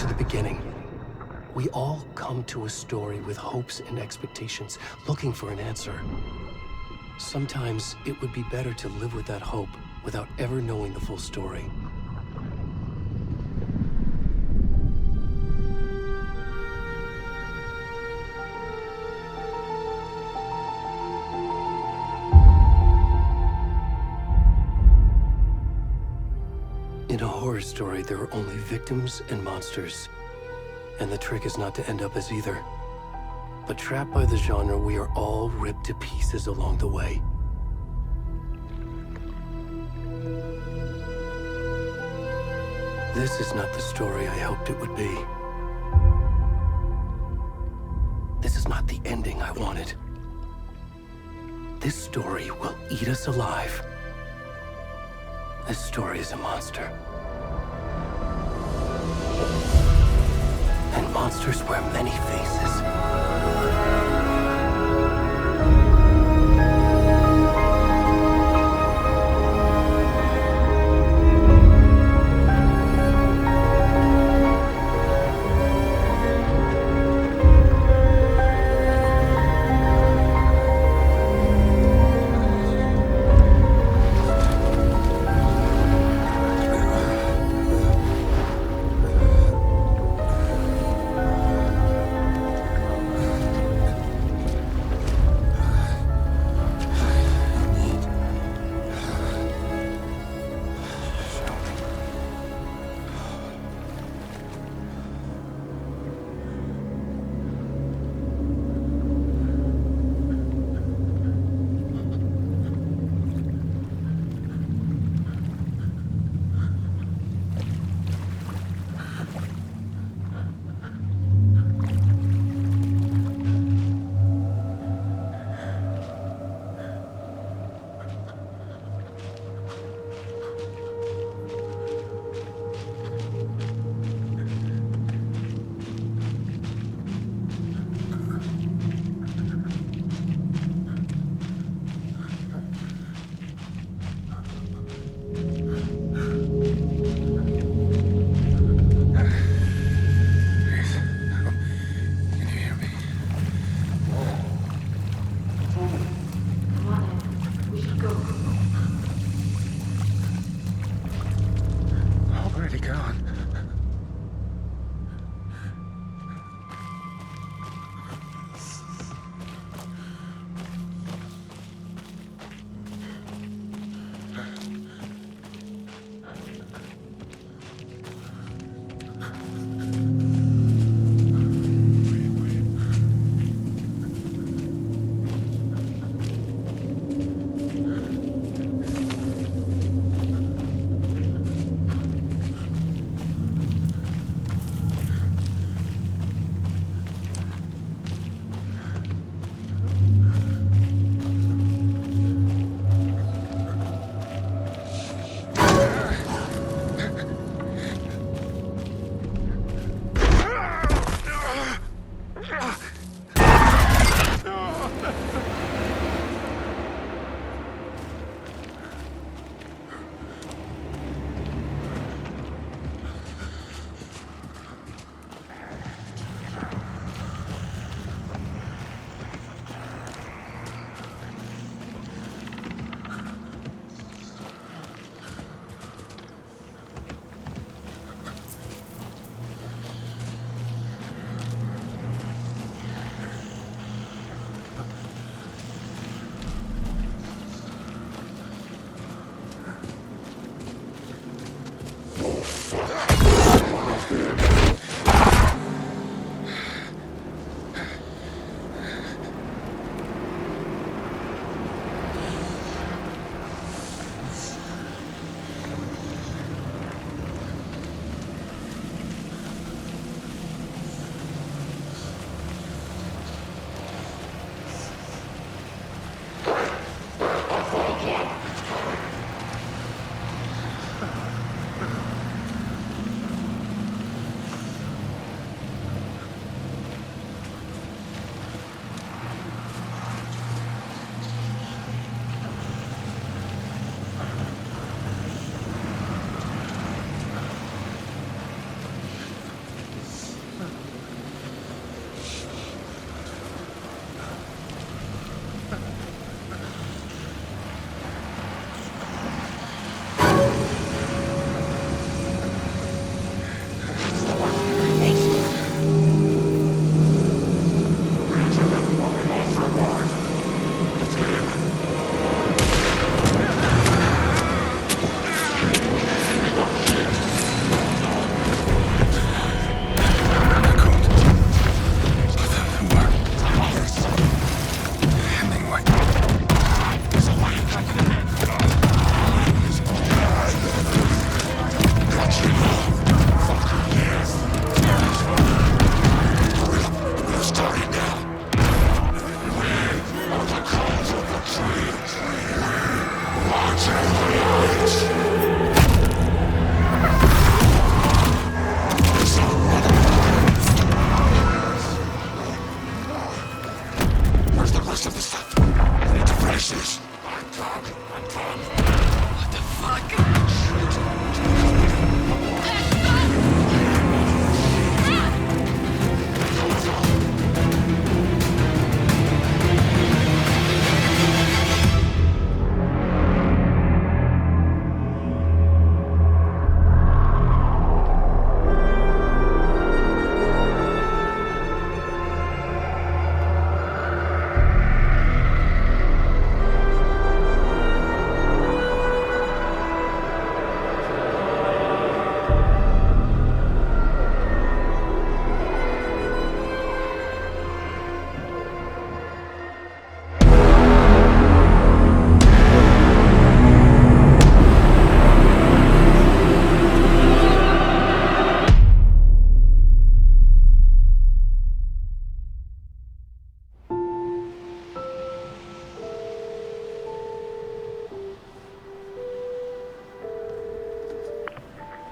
to the beginning. We all come to a story with hopes and expectations, looking for an answer. Sometimes it would be better to live with that hope without ever knowing the full story. In a horror story, there are only victims and monsters. And the trick is not to end up as either. But trapped by the genre, we are all ripped to pieces along the way. This is not the story I hoped it would be. This is not the ending I wanted. This story will eat us alive. This story is a monster. And monsters wear many faces.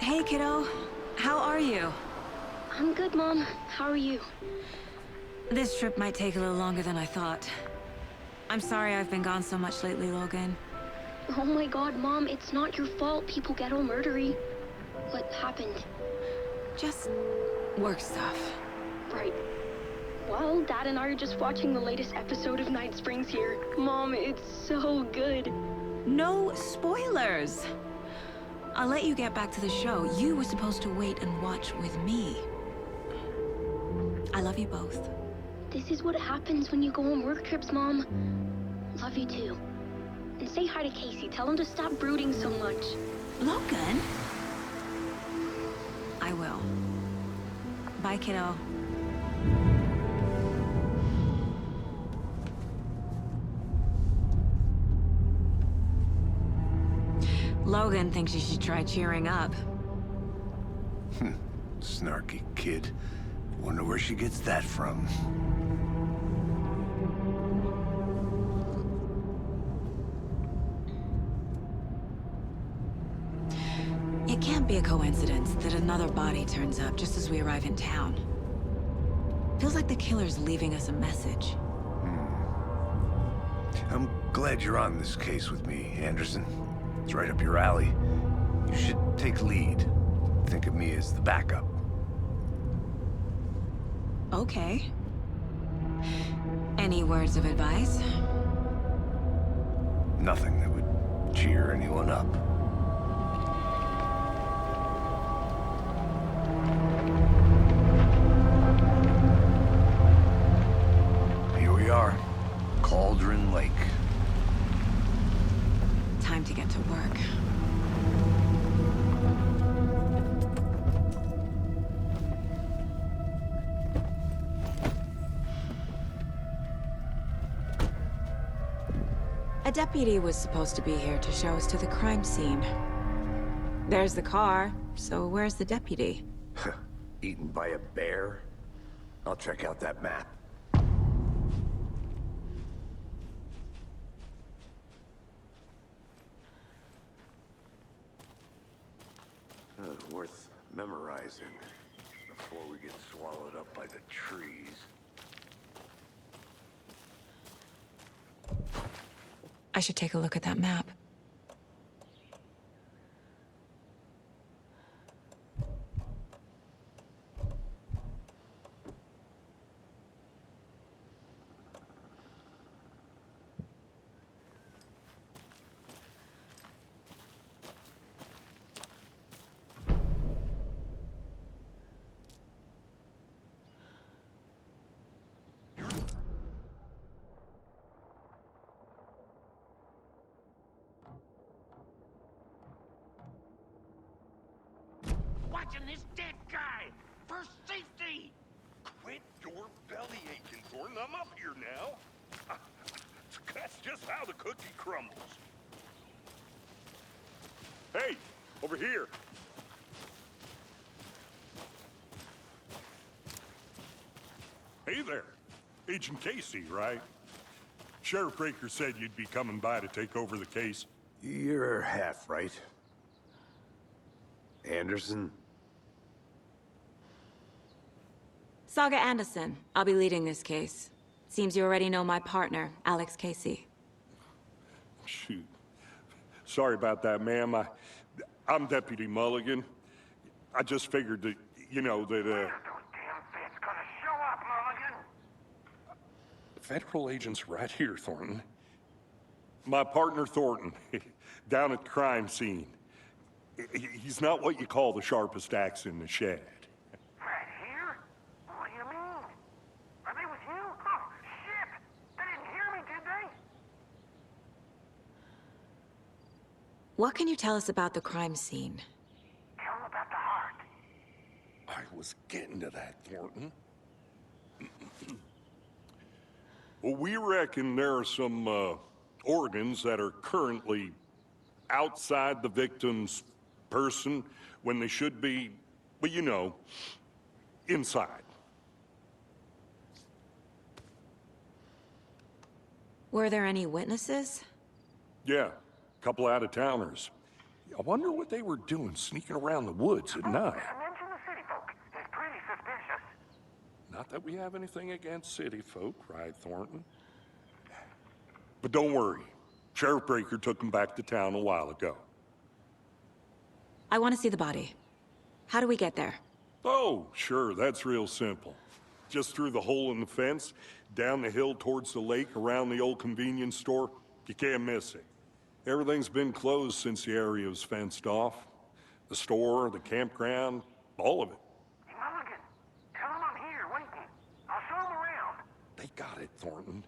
Hey, kiddo. How are you? I'm good, Mom. How are you? This trip might take a little longer than I thought. I'm sorry I've been gone so much lately, Logan. Oh my god, Mom, it's not your fault people get all murdery. What happened? Just work stuff. Right. Well, Dad and I are just watching the latest episode of Night Springs here. Mom, it's so good. No spoilers! I'll let you get back to the show. You were supposed to wait and watch with me. I love you both. This is what happens when you go on work trips, Mom. Love you too. And say hi to Casey. Tell him to stop brooding so much. Logan? I will. Bye, kiddo. Logan thinks you should try cheering up. Snarky kid. Wonder where she gets that from. It can't be a coincidence that another body turns up just as we arrive in town. Feels like the killer's leaving us a message. I'm glad you're on this case with me, Anderson. It's right up your alley. You should take lead. Think of me as the backup. Okay. Any words of advice? Nothing that would cheer anyone up. Here we are. Cauldron Lake. Time to get to work. A deputy was supposed to be here to show us to the crime scene. There's the car, so where's the deputy? Eaten by a bear? I'll check out that map. Worth memorizing before we get swallowed up by the trees. I should take a look at that map. Watching this dead guy for safety. Quit your belly aching, Thornton. I'm up here now. That's just how the cookie crumbles. Hey, over here. Hey there. Agent Casey, right? Sheriff Breaker said you'd be coming by to take over the case. You're half right. Anderson? Saga Anderson. I'll be leading this case. Seems you already know my partner, Alex Casey. Shoot. Sorry about that, ma'am. I'm Deputy Mulligan. I just figured that, you know, that, Those damn feds gonna show up, Mulligan. Federal agent's right here, Thornton. My partner, Thornton, down at the crime scene. He's not what you call the sharpest axe in the shed. Right here? What do you mean? Are they with you? Oh, shit! They didn't hear me, did they? What can you tell us about the crime scene? Tell them about the heart. I was getting to that, Thornton. Well, we reckon there are some, organs that are currently outside the victim's person when they should be, well, you know, inside. Were there any witnesses? Yeah, a couple out-of-towners. I wonder what they were doing sneaking around the woods at night. Mention the city folk. It's pretty suspicious. Not that we have anything against city folk, right, Thornton? But don't worry. Sheriff Breaker took him back to town a while ago. I want to see the body. How do we get there? Oh, sure, that's real simple. Just through the hole in the fence, down the hill towards the lake, around the old convenience store. You can't miss it. Everything's been closed since the area was fenced off. The store, the campground, all of it. Hey, Mulligan, tell him I'm here waiting. I'll show him around. They got it, Thornton.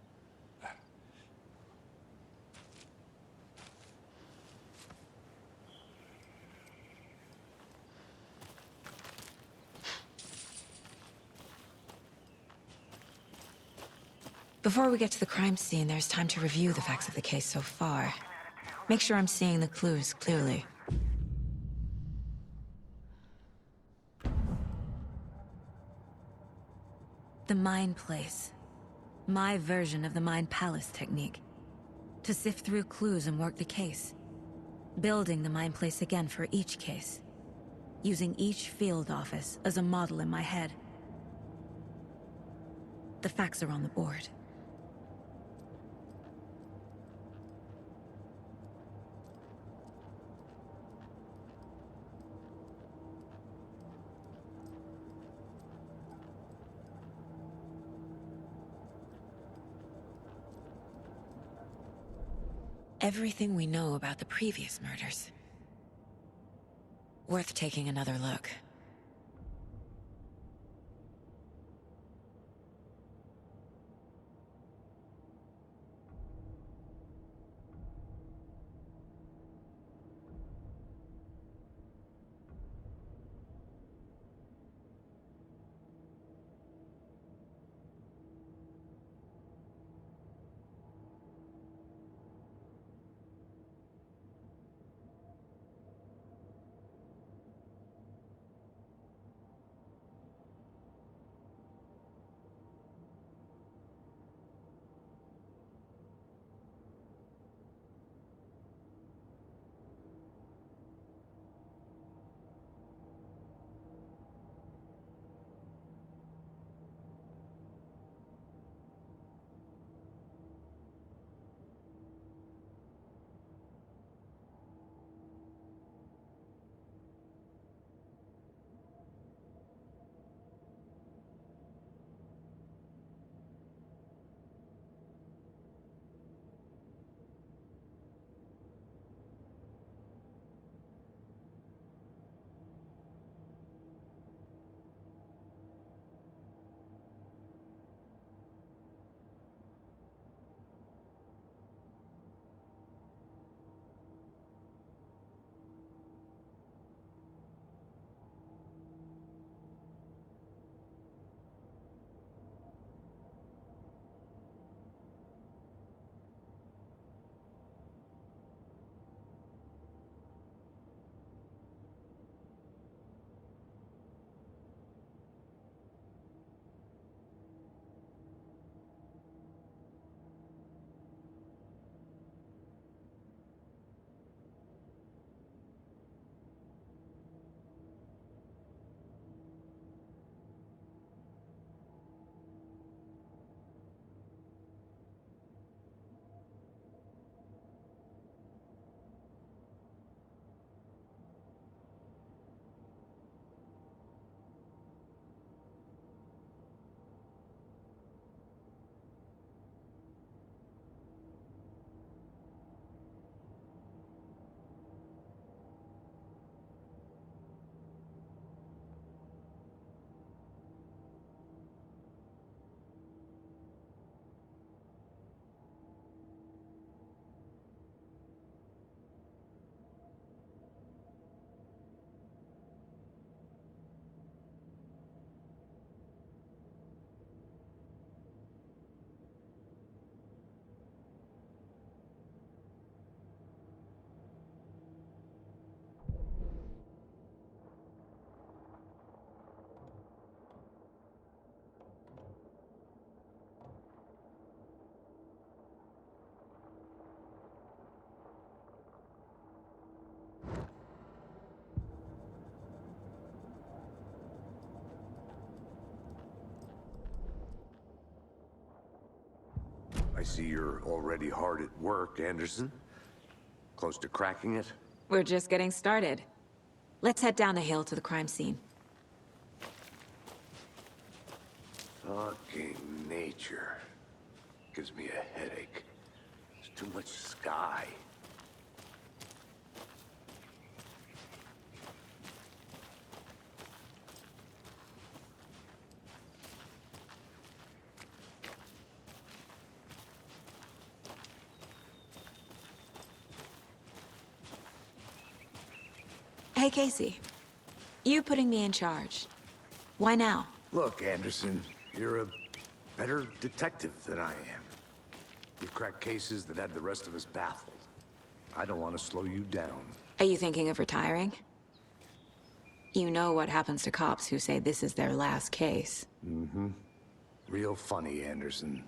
Before we get to the crime scene, there's time to review the facts of the case so far. Make sure I'm seeing the clues clearly. The Mind Place. My version of the Mind Palace technique. To sift through clues and work the case. Building the Mind Place again for each case. Using each field office as a model in my head. The facts are on the board. Everything we know about the previous murders. Worth taking another look. see you're already hard at work, Anderson. Close to cracking it? We're just getting started. Let's head down the hill to the crime scene. Fucking nature. Gives me a headache. There's too much sky. Hey, Casey. You putting me in charge. Why now? Look, Anderson, you're a better detective than I am. You crack cases that had the rest of us baffled. I don't want to slow you down. Are you thinking of retiring? You know what happens to cops who say this is their last case. Mm-hmm. Real funny, Anderson.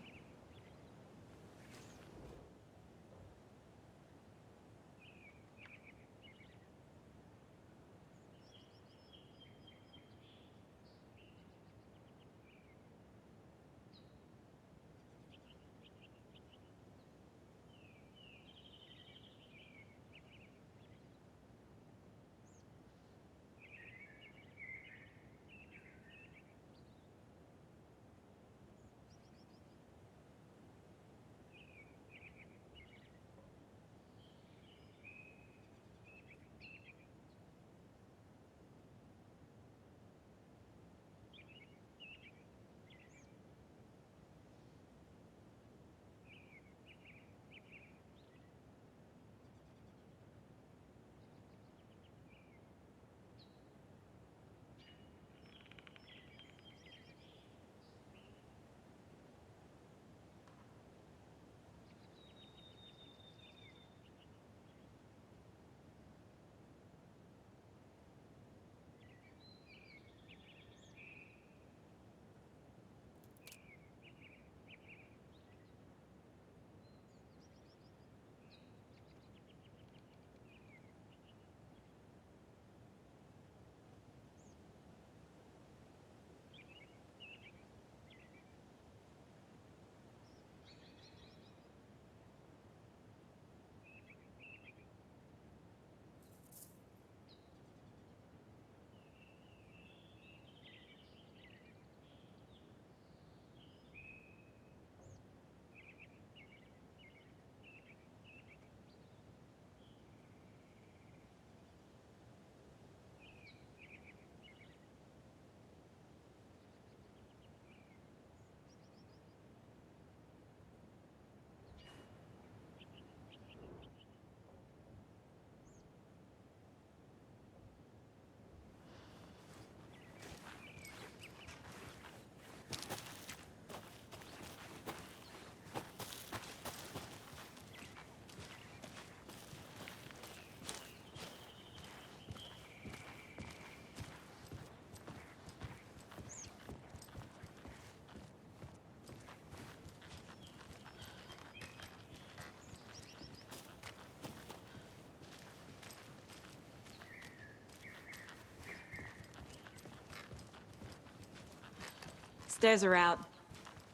Stairs are out.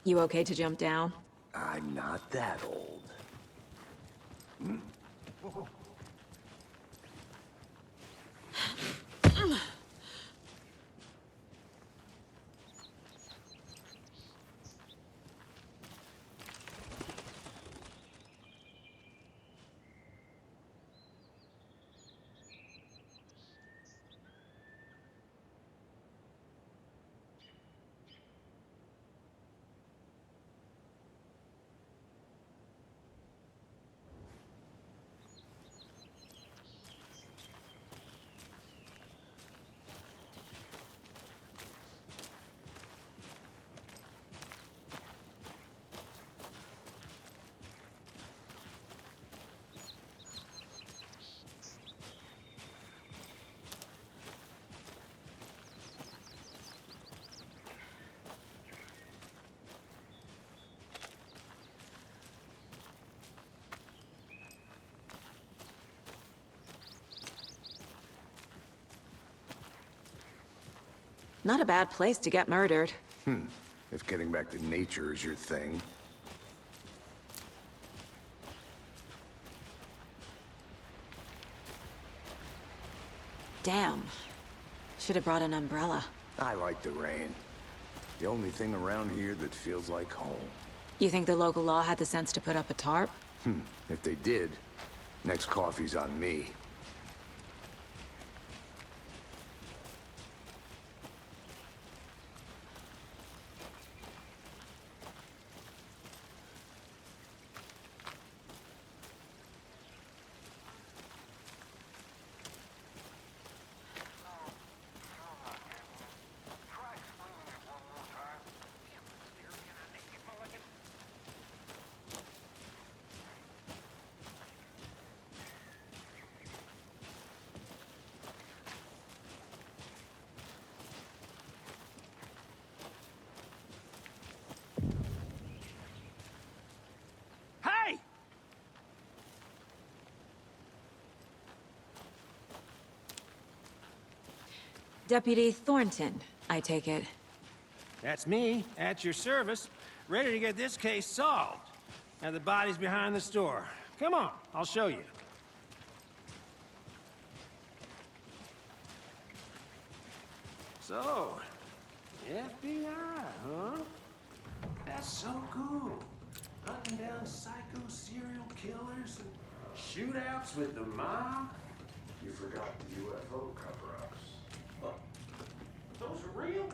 You okay to jump down? I'm not that old. Not a bad place to get murdered. If getting back to nature is your thing. Damn. Should have brought an umbrella. I like the rain. The only thing around here that feels like home. You think the local law had the sense to put up a tarp? If they did, next coffee's on me. Hey! Deputy Thornton, I take it. That's me, at your service, ready to get this case solved. Now the body's behind the store. Come on, I'll show you. So, FBI, huh? That's so cool. Hunting down psycho serial killers and shootouts with the mob. You forgot the UFO cover-ups. What? Those are real?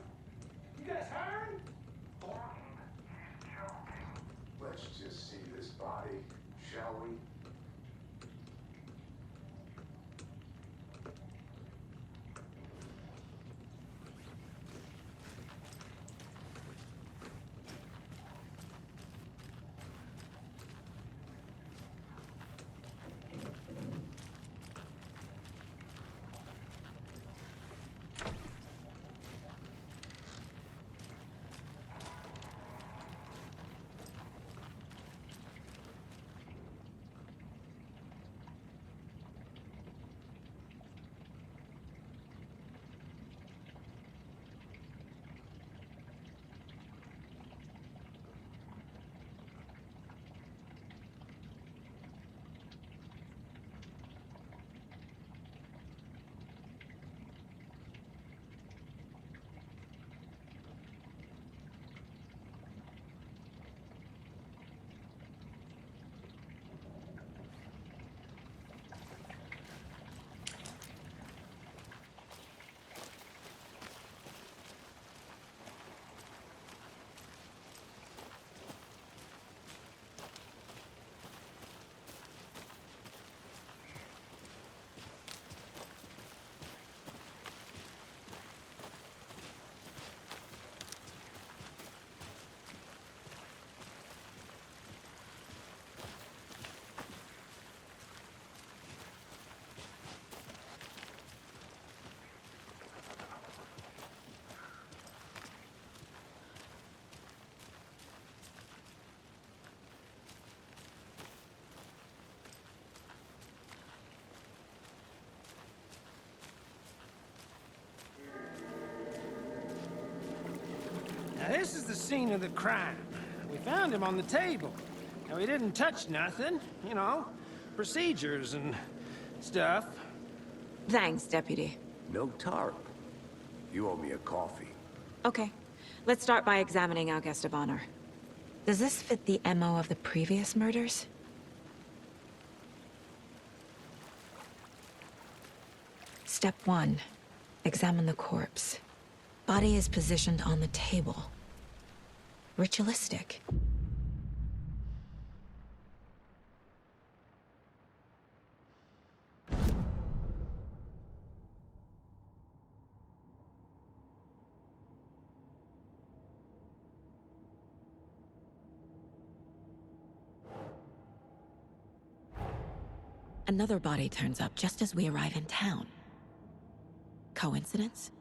You guys hiring? Let's just see this body, shall we? Now this is the scene of the crime. We found him on the table. Now he didn't touch nothing, you know, procedures and stuff. Thanks, Deputy. No tarp. You owe me a coffee. Okay. Let's start by examining our guest of honor. Does this fit the MO of the previous murders? Step 1. Examine the corpse. Body is positioned on the table. Ritualistic. Another body turns up just as we arrive in town. Coincidence?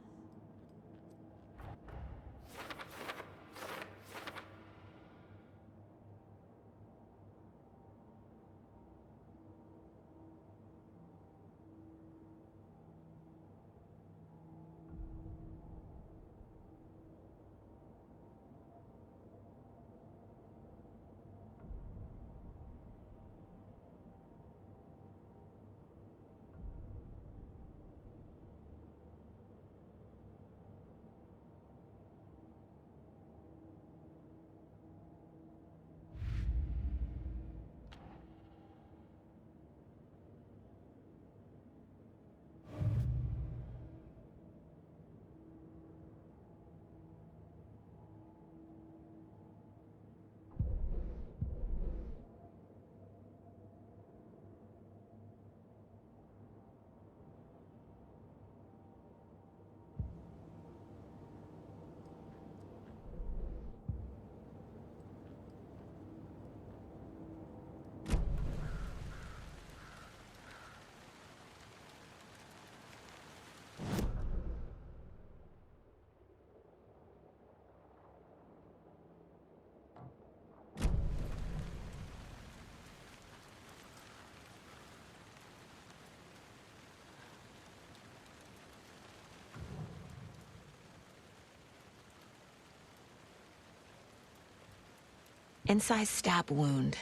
Incised stab wound.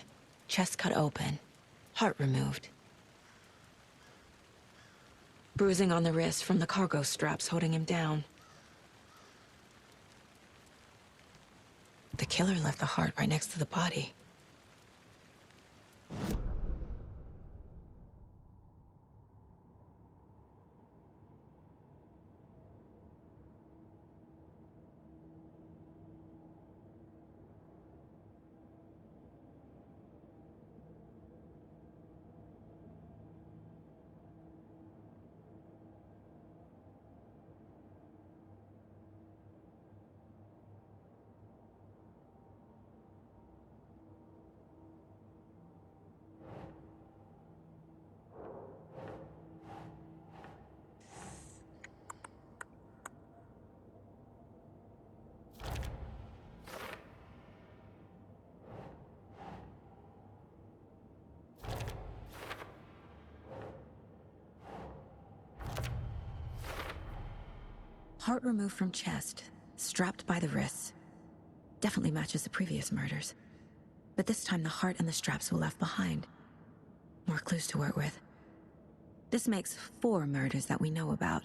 Chest cut open. Heart removed. Bruising on the wrist from the cargo straps holding him down. The killer left the heart right next to the body. Heart removed from chest, strapped by the wrists. Definitely matches the previous murders. But this time the heart and the straps were left behind. More clues to work with. This makes 4 murders that we know about.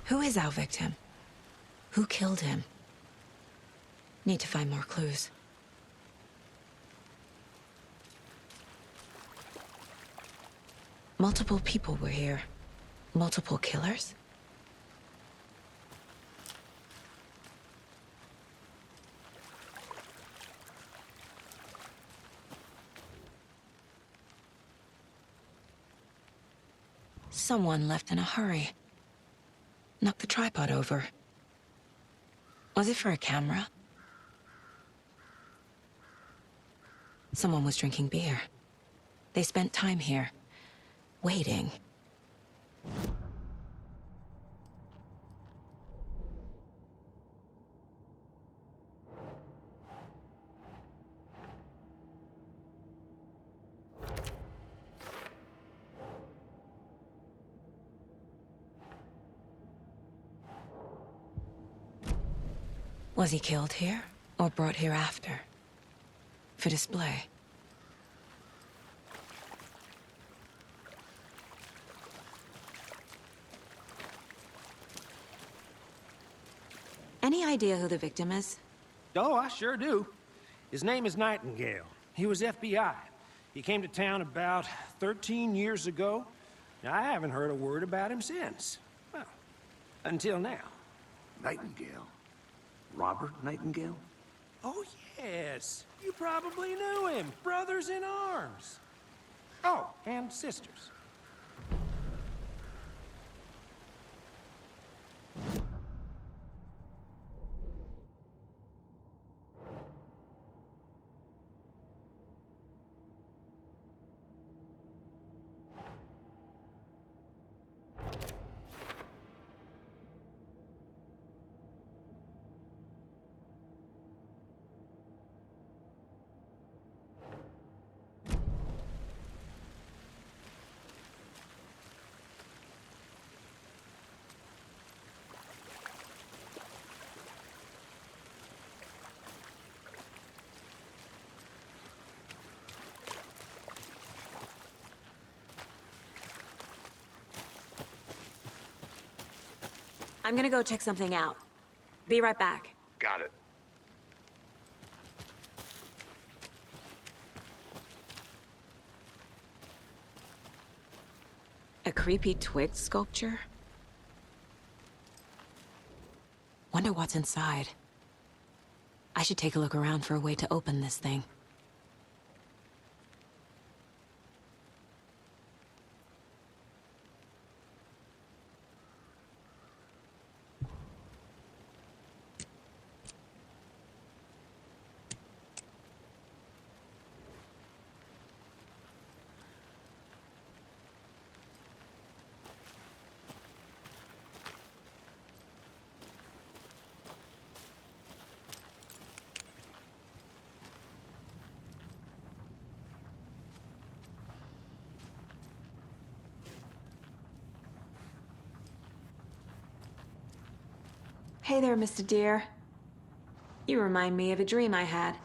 Who is our victim? Who killed him? Need to find more clues. Multiple people were here. Multiple killers? Someone left in a hurry. Knocked the tripod over. Was it for a camera? Someone was drinking beer. They spent time here, waiting. Was he killed here, or brought here after? For display? Any idea who the victim is? Oh, I sure do. His name is Nightingale. He was FBI. He came to town about 13 years ago. Now, I haven't heard a word about him since. Well, until now. Nightingale? Robert Nightingale? Oh, yes. You probably knew him. Brothers in arms. Oh, and sisters. I'm gonna go check something out. Be right back. Got it. A creepy twig sculpture? Wonder what's inside. I should take a look around for a way to open this thing. Hey there, Mr. Deer. You remind me of a dream I had.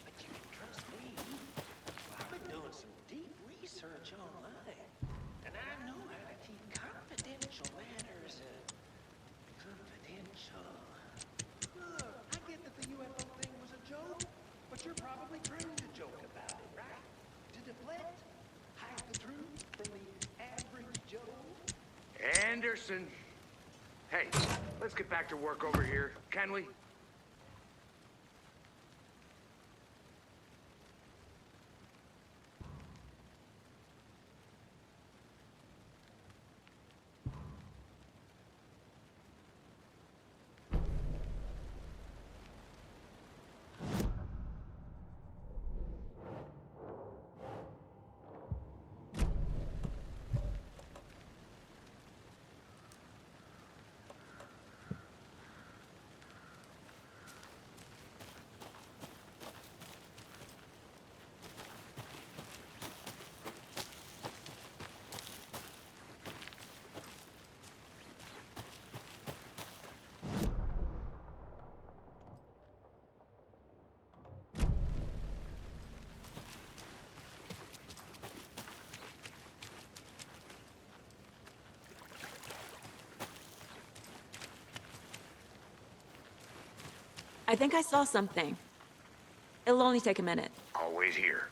But you can trust me. I've been doing some deep research online, and I know how to keep confidential matters confidential. Look, I get that the UFO thing was a joke, but you're probably trying to joke about it, right? To deflect, hide the truth from the average Joe. Anderson! Hey, let's get back to work over here, can we? I think I saw something. It'll only take a minute. Always here.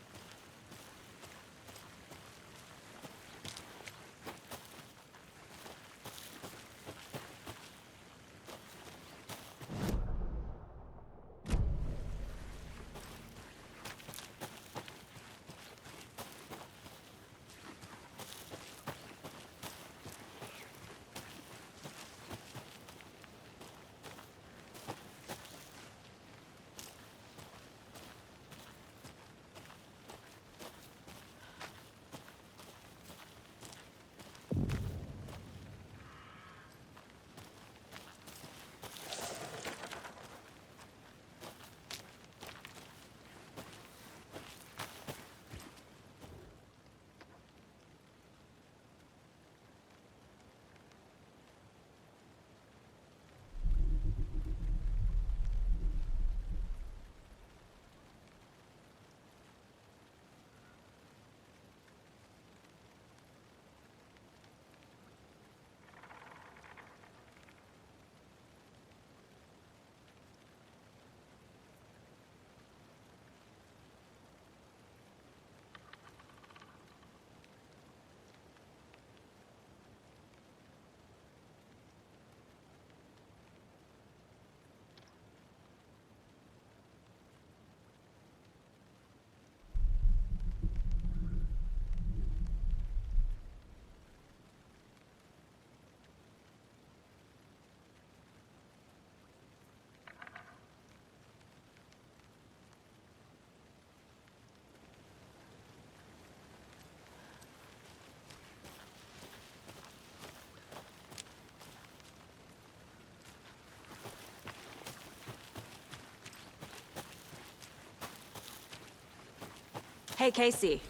Hey, Casey.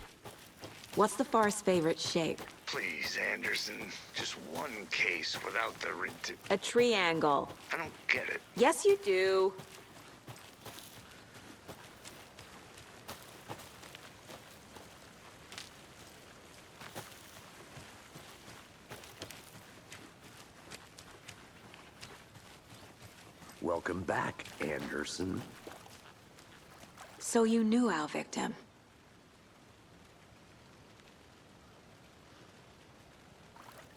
What's the far's favorite shape? Please, Anderson. Just one case without the A triangle. I don't get it. Yes, you do. Welcome back, Anderson. So you knew our victim.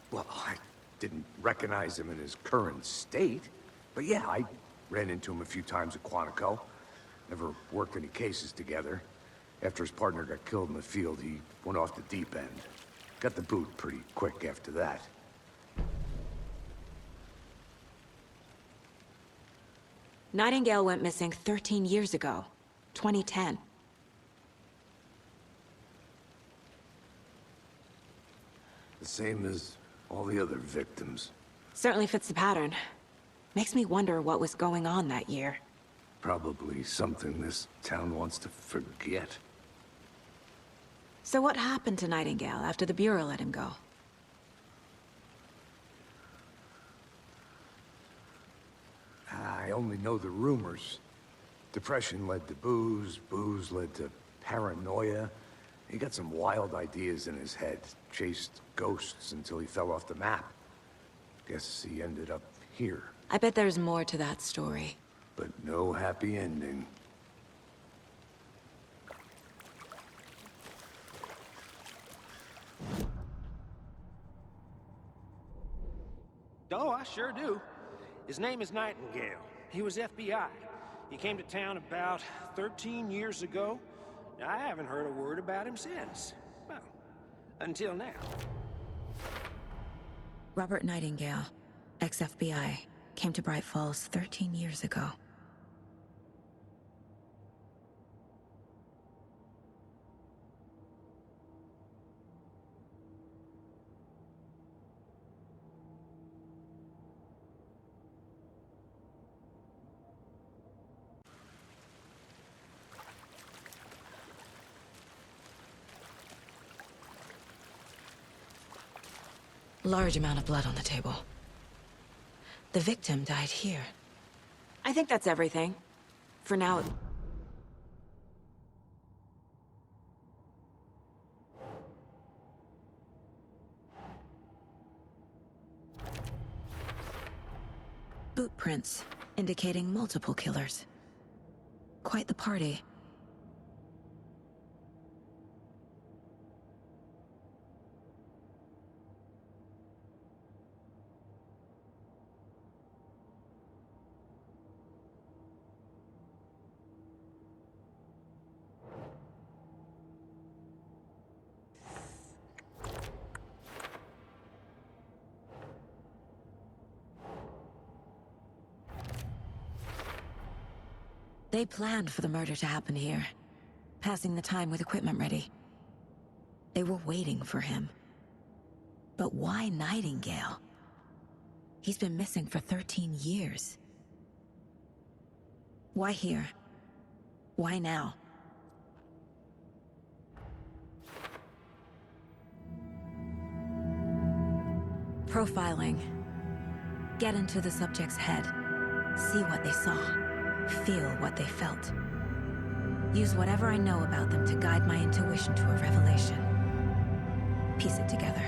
Well, I didn't recognize him in his current state. But yeah, I ran into him a few times at Quantico. Never worked any cases together. After his partner got killed in the field, he went off the deep end. Got the boot pretty quick after that. Nightingale went missing 13 years ago. 2010. The same as all the other victims. Certainly fits the pattern. Makes me wonder what was going on that year. Probably something this town wants to forget. So what happened to Nightingale after the Bureau let him go? I only know the rumors. Depression led to booze, booze led to paranoia. He got some wild ideas in his head, chased ghosts until he fell off the map. Guess he ended up here, I bet there's more to that story. but no happy ending. Oh, I sure do. His name is Nightingale. He was FBI. He came to town about 13 years ago. I haven't heard a word about him since. Well, until now. Robert Nightingale, ex-FBI, came to Bright Falls 13 years ago. Large amount of blood on the table. The victim died here. I think that's everything. For now. Boot prints, indicating multiple killers. Quite the party. They planned for the murder to happen here, passing the time with equipment ready. They were waiting for him. But why Nightingale? He's been missing for 13 years. Why here? Why now? Profiling. Get into the subject's head. See what they saw. Feel what they felt. Use whatever I know about them to guide my intuition to a revelation. Piece it together.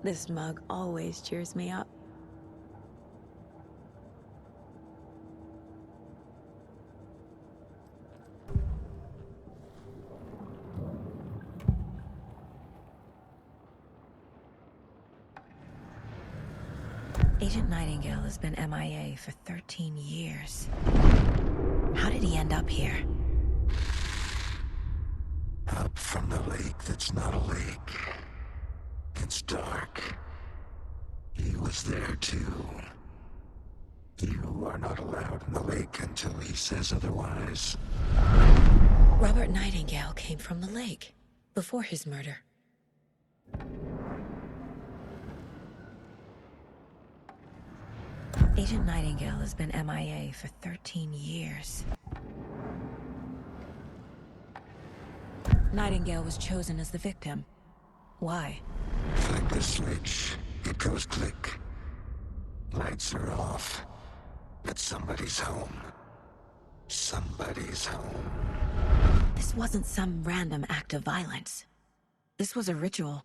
This mug always cheers me up. Agent Nightingale has been MIA for 13 years. How did he end up here? Up from the lake that's not a lake. It's dark. He was there too. You are not allowed in the lake until he says otherwise. Robert Nightingale came from the lake, before his murder. Agent Nightingale has been MIA for 13 years. Nightingale was chosen as the victim. Why? Flick the switch. It goes click. Lights are off. But somebody's home. Somebody's home. This wasn't some random act of violence. This was a ritual.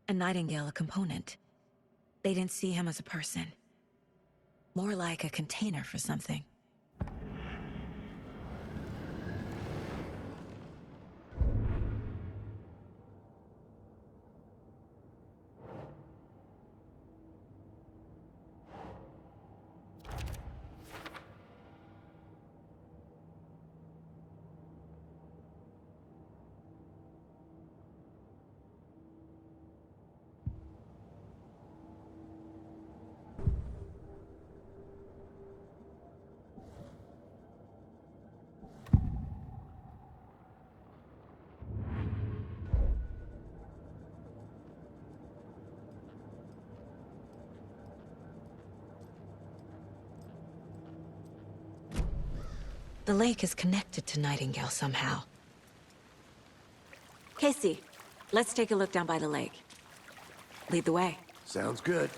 And Nightingale a component. They didn't see him as a person. More like a container for something. The lake is connected to Nightingale somehow. Casey, let's take a look down by the lake. Lead the way. Sounds good.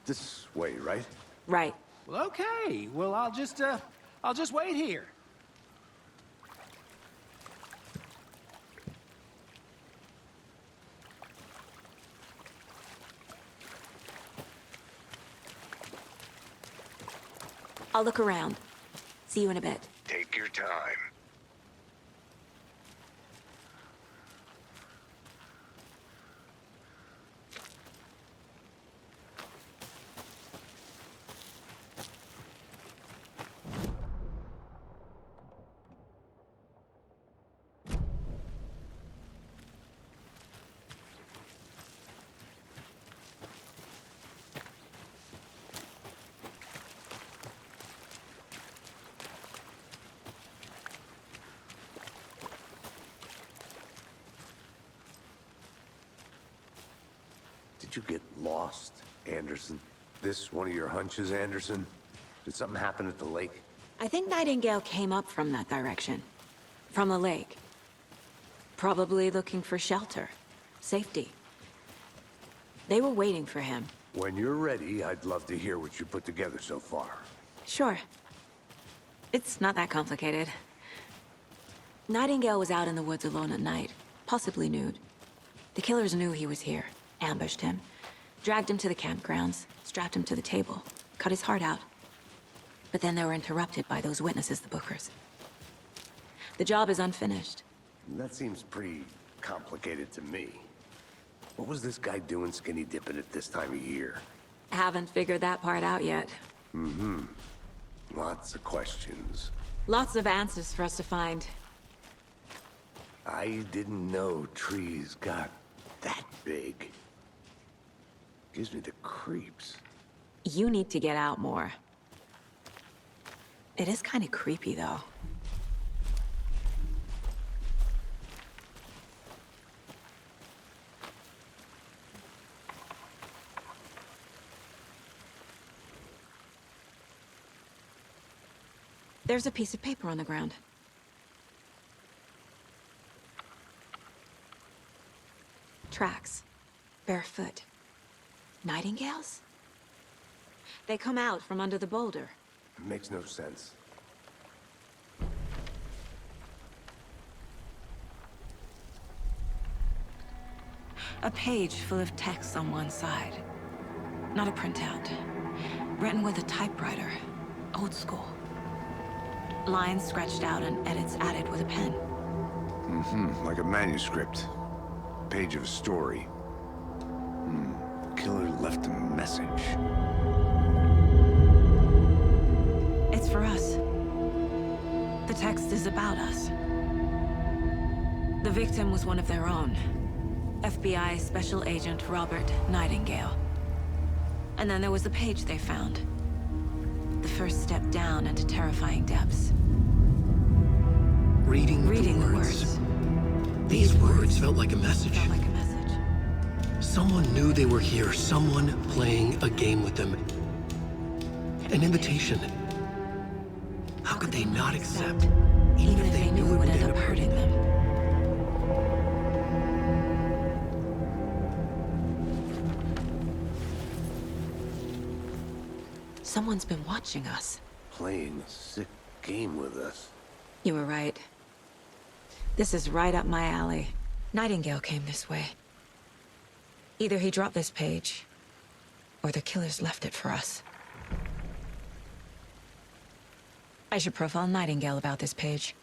This way, right? Right. Well, okay. Well, I'll just wait here. I'll look around. See you in a bit. Take your time. Did you get lost, Anderson? This one of your hunches, Anderson? Did something happen at the lake? I think Nightingale came up from that direction. From the lake. Probably looking for shelter. Safety. They were waiting for him. When you're ready, I'd love to hear what you put together so far. Sure. It's not that complicated. Nightingale was out in the woods alone at night, possibly nude. The killers knew he was here, ambushed him, dragged him to the campgrounds, strapped him to the table, cut his heart out. But then they were interrupted by those witnesses, the Bookers. The job is unfinished. That seems pretty complicated to me. What was this guy doing skinny dipping at this time of year? Haven't figured that part out yet. Mm-hmm. Lots of questions. Lots of answers for us to find. I didn't know trees got that big. Gives me the creeps. You need to get out more. It is kind of creepy, though. There's a piece of paper on the ground. Tracks. Barefoot. Nightingales? They come out from under the boulder. It makes no sense. A page full of text on one side. Not a printout. Written with a typewriter. Old school. Lines scratched out and edits added with a pen. Mm-hmm. Like a manuscript. Page of a story. The killer left a message. It's for us. The text is about us. The victim was one of their own. FBI Special Agent Robert Nightingale. And then there was the page they found. The first step down into terrifying depths. Reading the words. These words felt like a message. Felt like a message. Someone knew they were here, someone playing a game with them. An invitation. How could they not accept, Even if they knew it would end up hurting them. Someone's been watching us. Playing a sick game with us. You were right. This is right up my alley. Nightingale came this way. Either he dropped this page, or the killers left it for us. I should profile Nightingale about this page.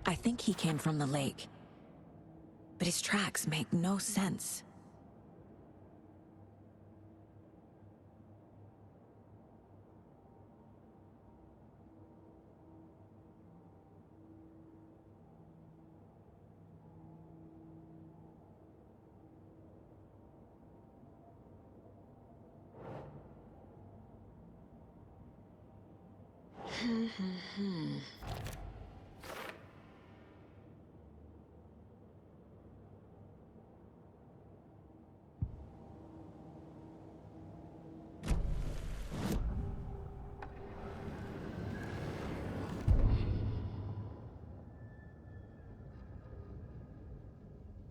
I think he came from the lake. But his tracks make no sense.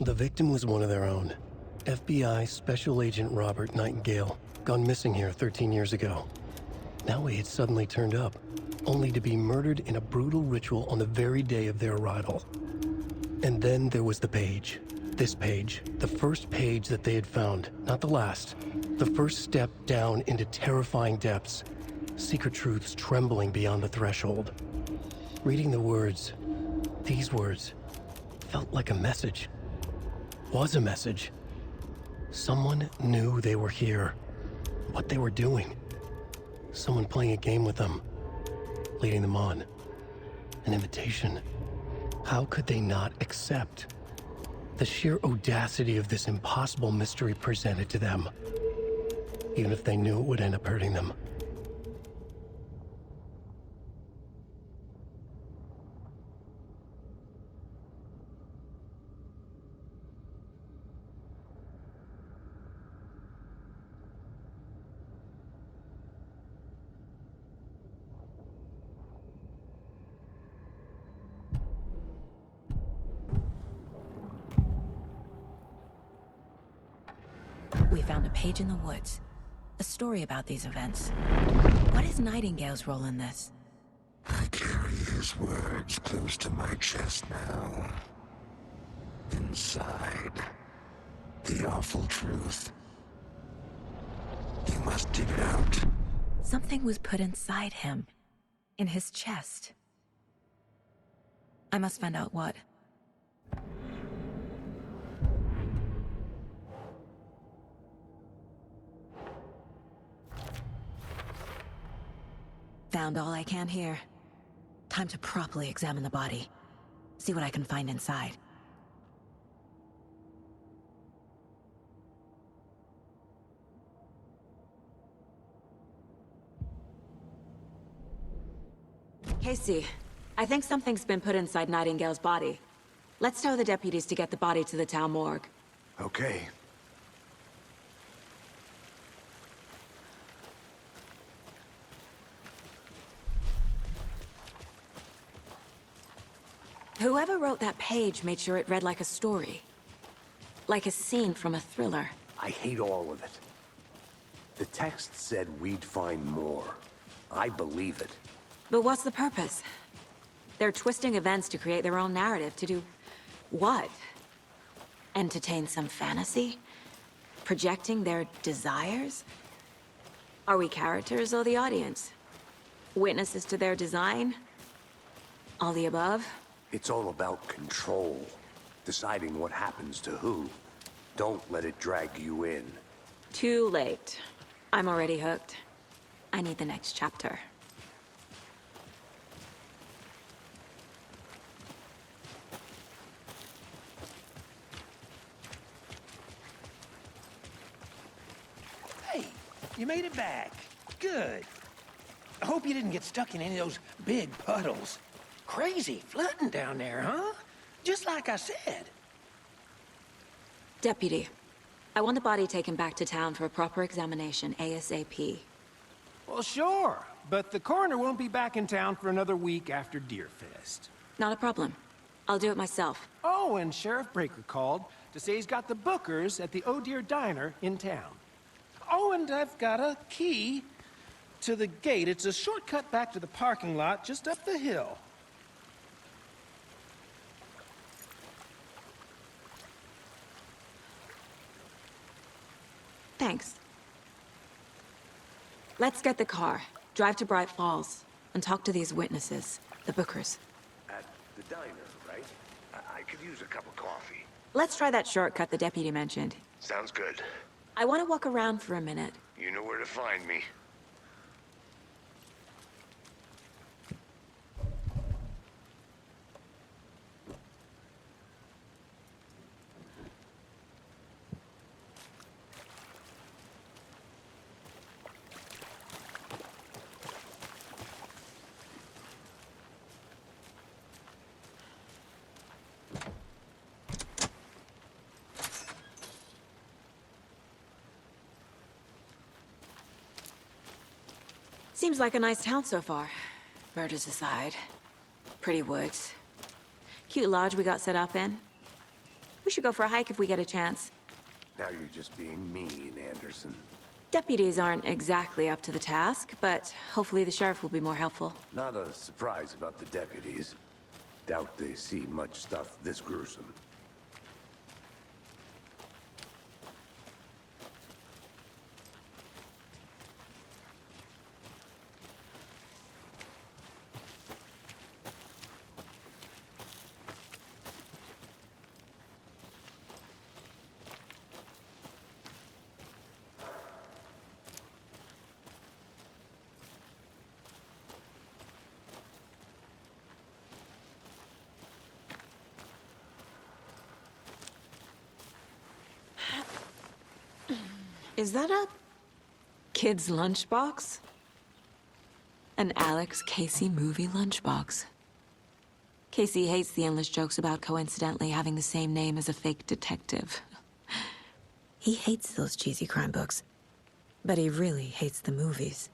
The victim was one of their own. FBI Special Agent Robert Nightingale, gone missing here 13 years ago. Now he had suddenly turned up, only to be murdered in a brutal ritual on the very day of their arrival. And then there was the page. This page, the first page that they had found, not the last. The first step down into terrifying depths. Secret truths trembling beyond the threshold. Reading the words, these words, felt like a message. Was a message. Someone knew they were here. What they were doing. Someone playing a game with them. Leading them on. An invitation. How could they not accept? The sheer audacity of this impossible mystery presented to them. Even if they knew it would end up hurting them. We found a page in the woods. A story about these events. What is Nightingale's role in this? I carry his words close to my chest now. Inside, the awful truth. You must dig it out. Something was put inside him. In his chest. I must find out what. Found all I can here. Time to properly examine the body. See what I can find inside. Casey, I think something's been put inside Nightingale's body. Let's tell the deputies to get the body to the town morgue. Okay. Whoever wrote that page made sure it read like a story. Like a scene from a thriller. I hate all of it. The text said we'd find more. I believe it. But what's the purpose? They're twisting events to create their own narrative to do... what? Entertain some fantasy? Projecting their desires? Are we characters or the audience? Witnesses to their design? All the above? It's all about control. Deciding what happens to who. Don't let it drag you in. Too late. I'm already hooked. I need the next chapter. Hey, You made it back. Good. I hope you didn't get stuck in any of those big puddles. Crazy flooding down there, huh? Just like I said. Deputy, I want the body taken back to town for a proper examination, ASAP. Well, sure. But the coroner won't be back in town for another week after Deerfest. Not a problem. I'll do it myself. Oh, and Sheriff Breaker called to say he's got the Bookers at the Oh Dear Diner in town. Oh, and I've got a key to the gate. It's a shortcut back to the parking lot just up the hill. Thanks. Let's get the car, drive to Bright Falls, and talk to these witnesses, the Bookers. At the diner, right? I could use a cup of coffee. Let's try that shortcut the deputy mentioned. Sounds good. I want to walk around for a minute. You know where to find me. Seems like a nice town so far. Murders aside. Pretty woods. Cute lodge we got set up in. We should go for a hike if we get a chance. Now you're just being mean, Anderson. Deputies aren't exactly up to the task, but hopefully the sheriff will be more helpful. Not a surprise about the deputies. Doubt they see much stuff this gruesome. Is that a kid's lunchbox? An Alex Casey movie lunchbox. Casey hates the endless jokes about coincidentally having the same name as a fake detective. He hates those cheesy crime books, but he really hates the movies.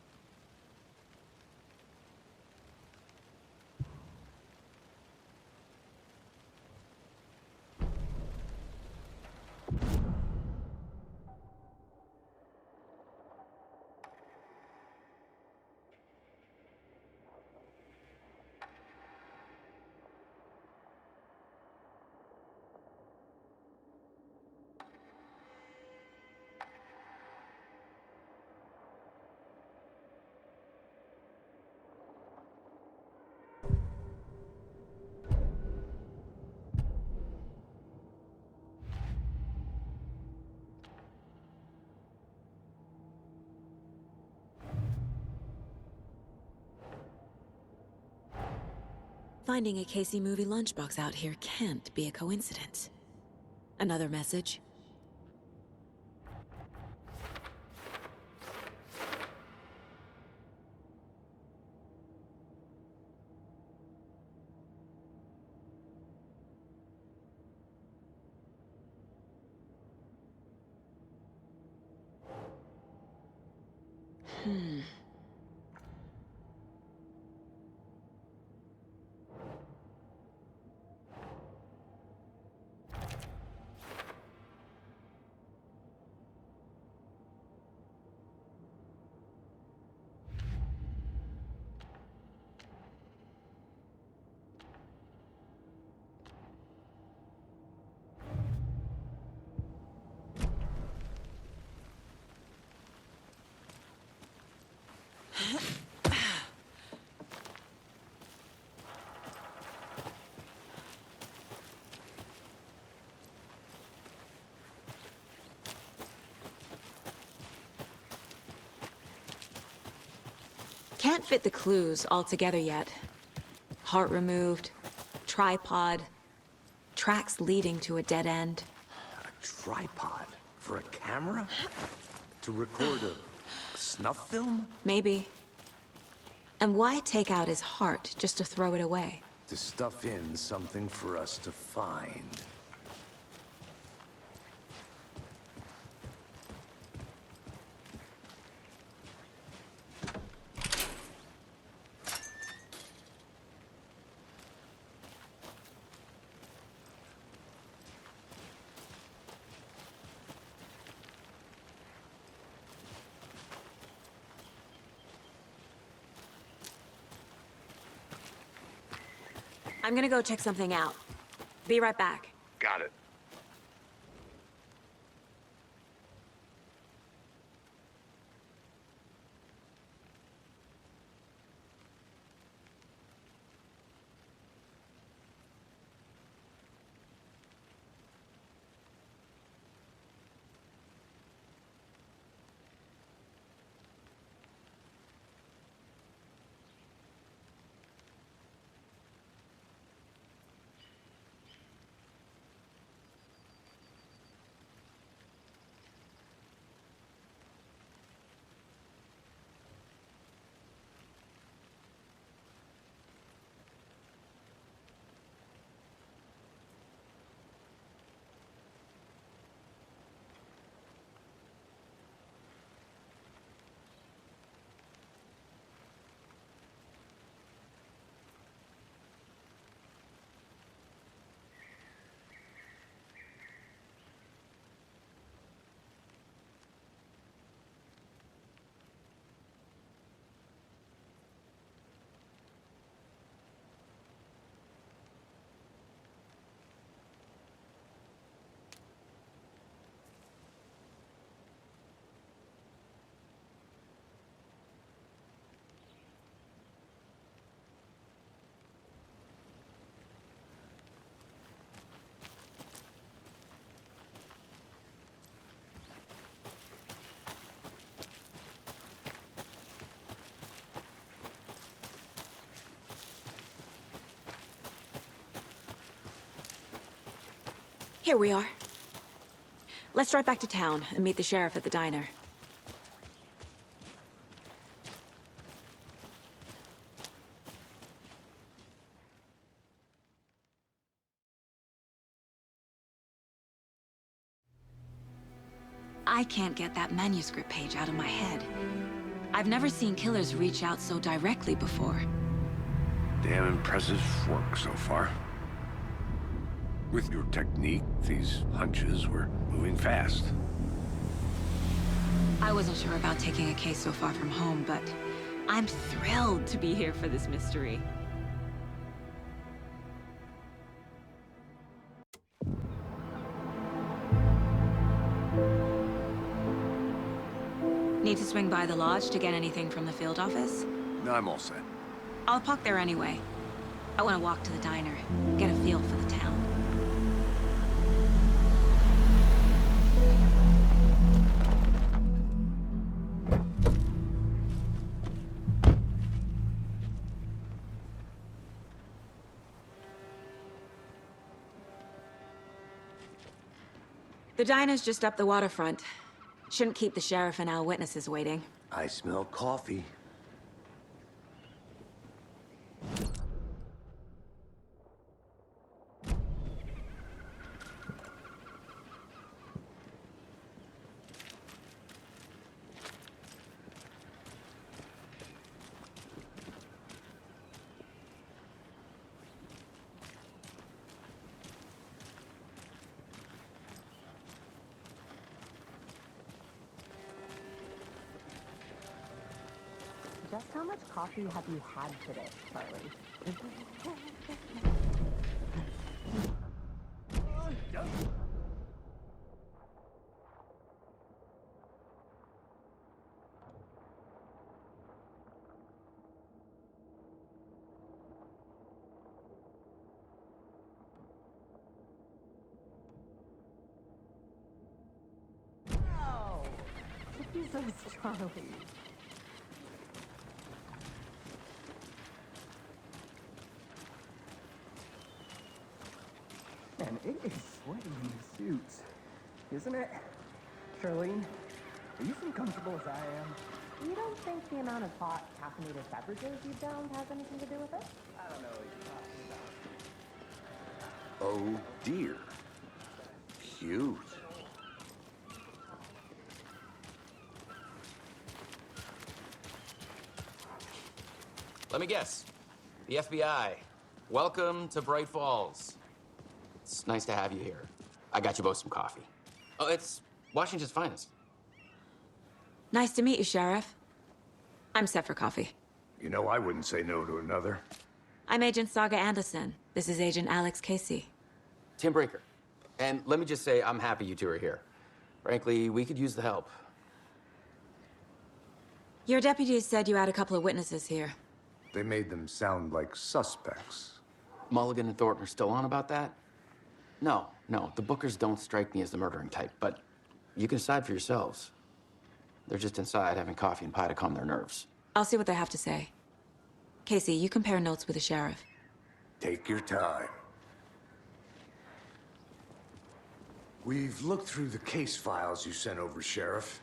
Finding a Casey movie lunchbox out here can't be a coincidence. Another message? Can't fit the clues all together yet. Heart removed, tripod, tracks leading to a dead end. A tripod? For a camera? To record a A snuff film? Maybe. And why take out his heart just to throw it away? To stuff in something for us to find. I'm gonna go check something out. Be right back. Got it. Here we are. Let's drive back to town and meet the sheriff at the diner. I can't get that manuscript page out of my head. I've never seen killers reach out so directly before. Damn impressive work so far. With your technique, these hunches were moving fast. I wasn't sure about taking a case so far from home, but I'm thrilled to be here for this mystery. Need to swing by the lodge to get anything from the field office? No, I'm all set. I'll park there anyway. I want to walk to the diner, get a feel for the town. The diner's just up the waterfront. Shouldn't keep the sheriff and our witnesses waiting. I smell coffee. Just how much coffee have you had today, Charlie? Oh, Jesus, Charlie. Man, it is sweaty in these suits, isn't it? Charlene, Are you as comfortable as I am? You don't think the amount of hot caffeinated beverages you've downed has anything to do with it? I don't know what you're talking about. Oh dear. Cute. Let me guess. The FBI. Welcome to Bright Falls. It's nice to have you here. I got you both some coffee. Oh, it's Washington's finest. Nice to meet you, Sheriff. I'm set for coffee. You know, I wouldn't say no to another. I'm Agent Saga Anderson. This is Agent Alex Casey. Tim Brinker. And let me just say, I'm happy you two are here. Frankly, we could use the help. Your deputies said you had a couple of witnesses here. They made them sound like suspects. Mulligan and Thornton are still on about that? No, the Bookers don't strike me as the murdering type, but you can decide for yourselves. They're just inside having coffee and pie to calm their nerves. I'll see what they have to say. Casey, you compare notes with the sheriff. Take your time. We've looked through the case files you sent over, Sheriff.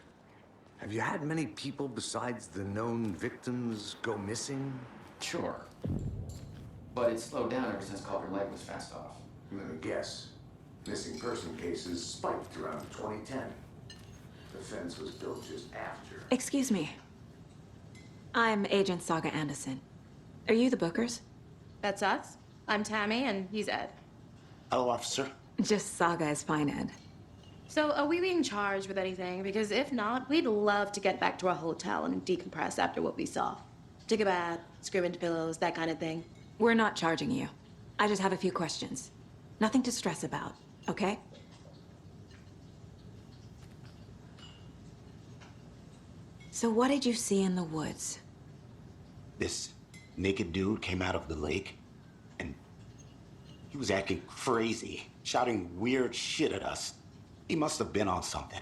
Have you had many people besides the known victims go missing? Sure. But it's slowed down ever since Culver Lake was fenced off. Let me guess. Missing person cases spiked around 2010. The fence was built just after. Excuse me. I'm Agent Saga Anderson. Are you the Bookers? That's us. I'm Tammy, and he's Ed. Hello, officer. Just Saga is fine, Ed. So, are we being charged with anything? Because if not, we'd love to get back to our hotel and decompress after what we saw. Take a bath, scream into pillows, that kind of thing. We're not charging you. I just have a few questions. Nothing to stress about, okay? So what did you see in the woods? This naked dude came out of the lake, and he was acting crazy, shouting weird shit at us. He must have been on something.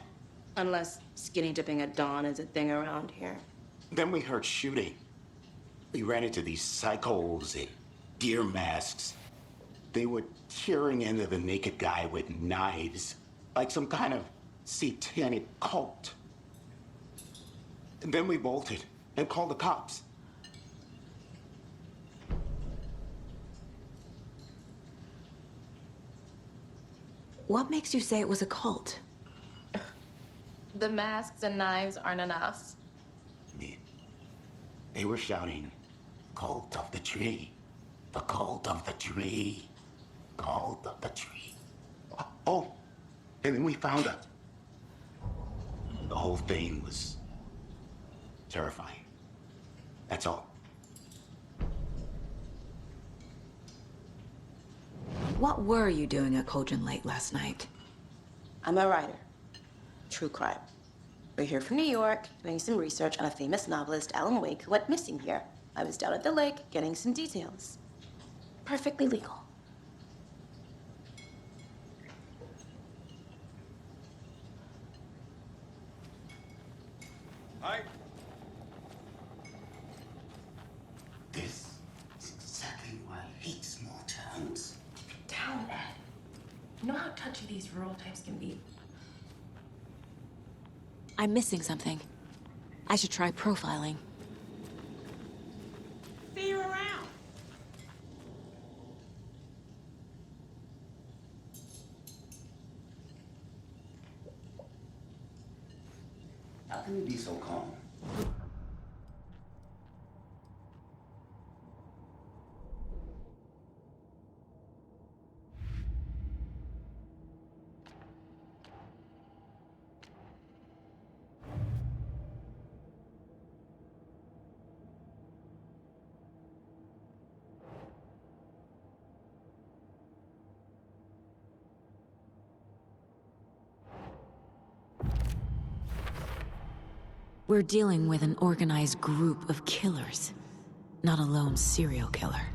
Unless skinny dipping at dawn is a thing around here. Then we heard shooting. We ran into these psychos in deer masks. They were tearing into the naked guy with knives, like some kind of satanic cult. And then we bolted and called the cops. What makes you say it was a cult? The masks and knives aren't enough. They were shouting, "Cult of the tree, the cult of the tree, cult of the tree." Oh, and then we found it. The whole thing was terrifying. That's all. What were you doing at Cauldron Lake last night? I'm a writer. True crime. We're here from New York, doing some research on a famous novelist, Alan Wake, who went missing here. I was down at the lake, getting some details. Perfectly legal. Hi. This is exactly why I hate small towns. Down, Ed. You know how touchy these rural types can be. I'm missing something. I should try profiling. See you around. How can you be so calm? We're dealing with an organized group of killers, not a lone serial killer.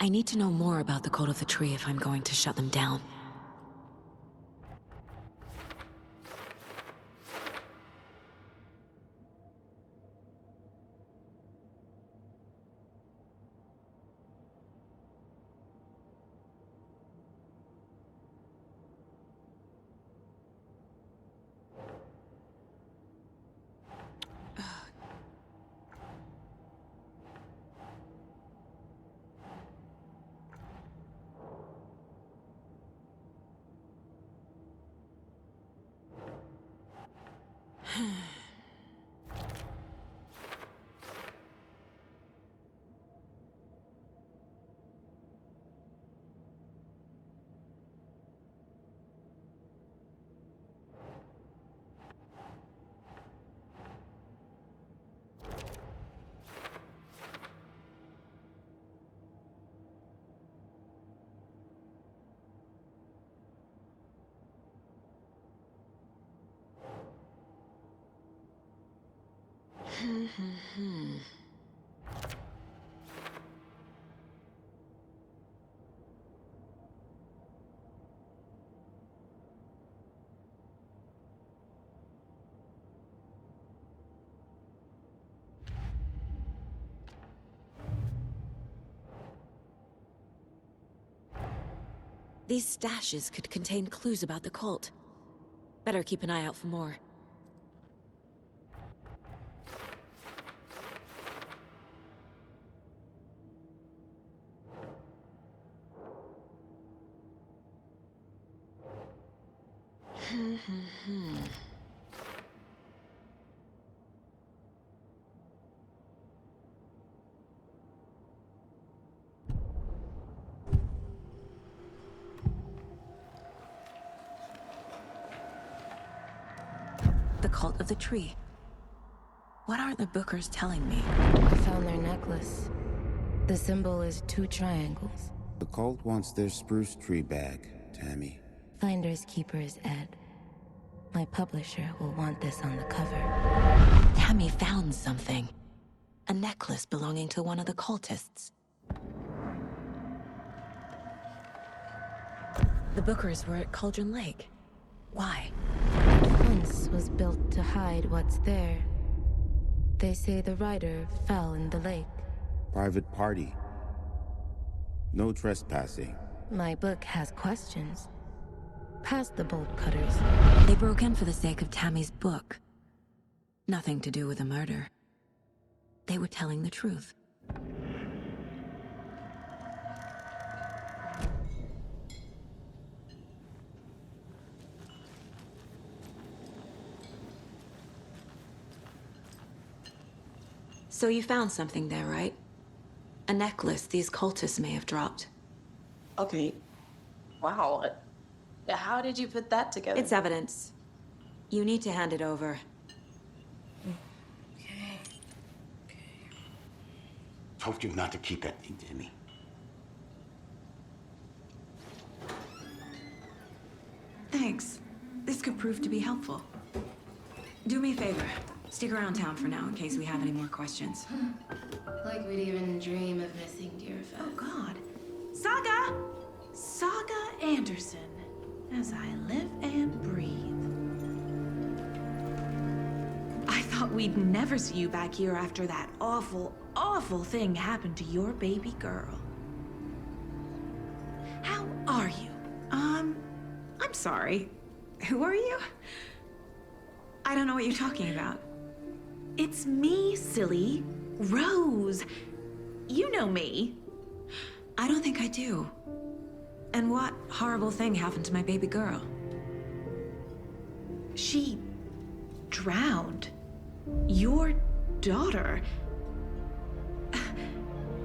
I need to know more about the Cult of the Tree if I'm going to shut them down. These stashes could contain clues about the cult. Better keep an eye out for more. The Cult of the Tree. What aren't the Bookers telling me? I found their necklace. The symbol is 2 triangles. The cult wants their spruce tree back, Tammy. Finders keepers, Ed. My publisher will want this on the cover. Tammy found something. A necklace belonging to one of the cultists. The Bookers were at Cauldron Lake. Why? Once was built to hide what's there. They say the rider fell in the lake. Private party. No trespassing. My book has questions. Past the bolt cutters. They broke in for the sake of Tammy's book. Nothing to do with the murder. They were telling the truth. So you found something there, right? A necklace these cultists may have dropped. Okay. Wow. How did you put that together? It's evidence. You need to hand it over. Told you not to keep that thing to me. Thanks. This could prove to be helpful. Do me a favor. Stick around town for now in case we have any more questions. Like we'd even dream of missing dear Fez. Oh, God. Saga! Saga Anderson. As I live and breathe. I thought we'd never see you back here after that awful, awful thing happened to your baby girl. How are you? I'm sorry. Who are you? I don't know what you're talking about. It's me, silly. Rose. You know me. I don't think I do. And what horrible thing happened to my baby girl? She drowned. Your daughter.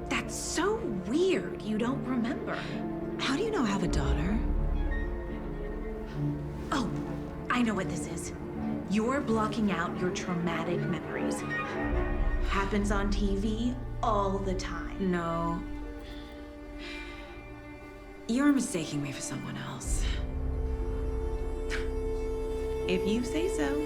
That's so weird you don't remember. How do you know I have a daughter? Oh, I know what this is. You're blocking out your traumatic memories. Happens on TV all the time. No. You're mistaking me for someone else. If you say so.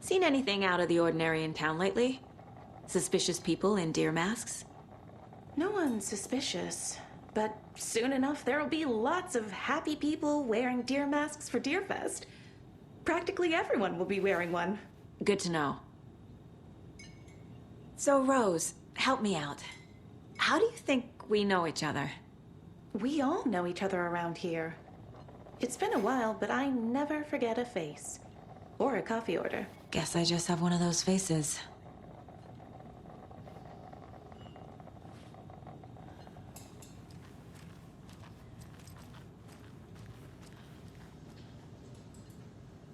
Seen anything out of the ordinary in town lately? Suspicious people in deer masks? No one's suspicious, but soon enough there'll be lots of happy people wearing deer masks for Deerfest. Practically everyone will be wearing one. Good to know. So, Rose, help me out. How do you think we know each other? We all know each other around here. It's been a while, but I never forget a face. Or a coffee order. Guess I just have one of those faces.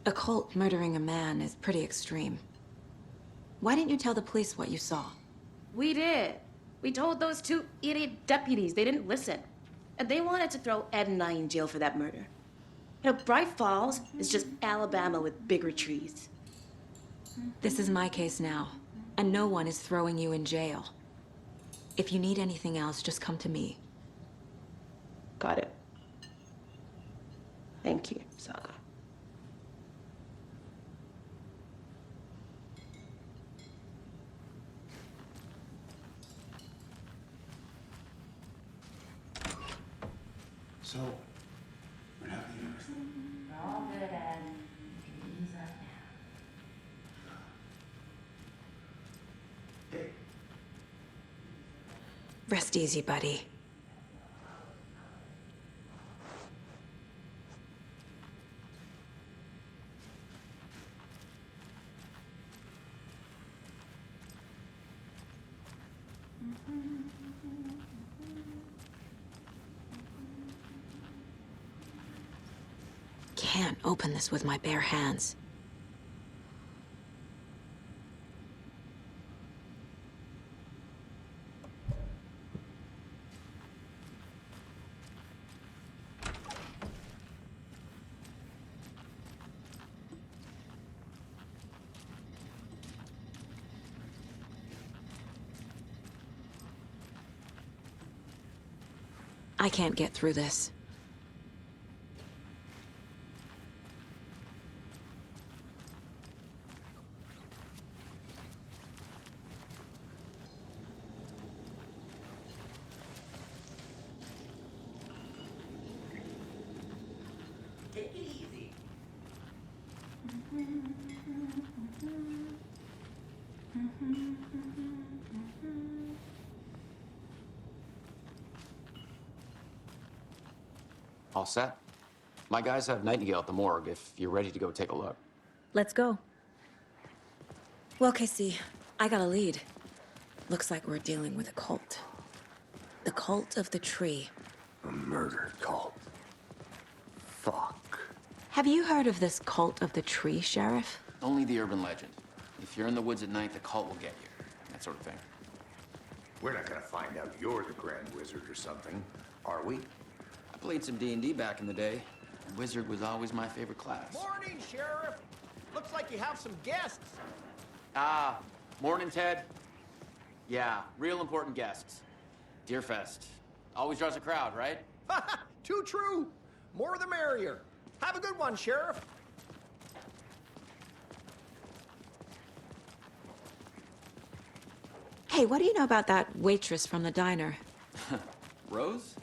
A cult murdering a man is pretty extreme. Why didn't you tell the police what you saw? We did. We told those two idiot deputies. They didn't listen. And they wanted to throw Ed and I in jail for that murder. You know, Bright Falls is just Alabama with bigger trees. This is my case now, and no one is throwing you in jail. If you need anything else, just come to me. Got it. Thank you, Saga. So, what happened? All good, Ed. Ease up now. Rest easy, buddy. Can't open this with my bare hands. I can't get through this. Take it easy. All set? My guys have Nightingale at the morgue if you're ready to go take a look. Let's go. Well, Casey, I got a lead. Looks like we're dealing with a cult. The cult of the tree. A murder cult. Fuck. Have you heard of this cult of the tree, Sheriff? Only the urban legend. If you're in the woods at night, the cult will get you. That sort of thing. We're not gonna find out you're the Grand Wizard or something, are we? I played some D&D back in the day. Wizard was always my favorite class. Morning, Sheriff. Looks like you have some guests. Ah, morning, Ted. Yeah, real important guests. Deerfest. Always draws a crowd, right? Too true. More the merrier. Have a good one, Sheriff. Hey, what do you know about that waitress from the diner? Rose?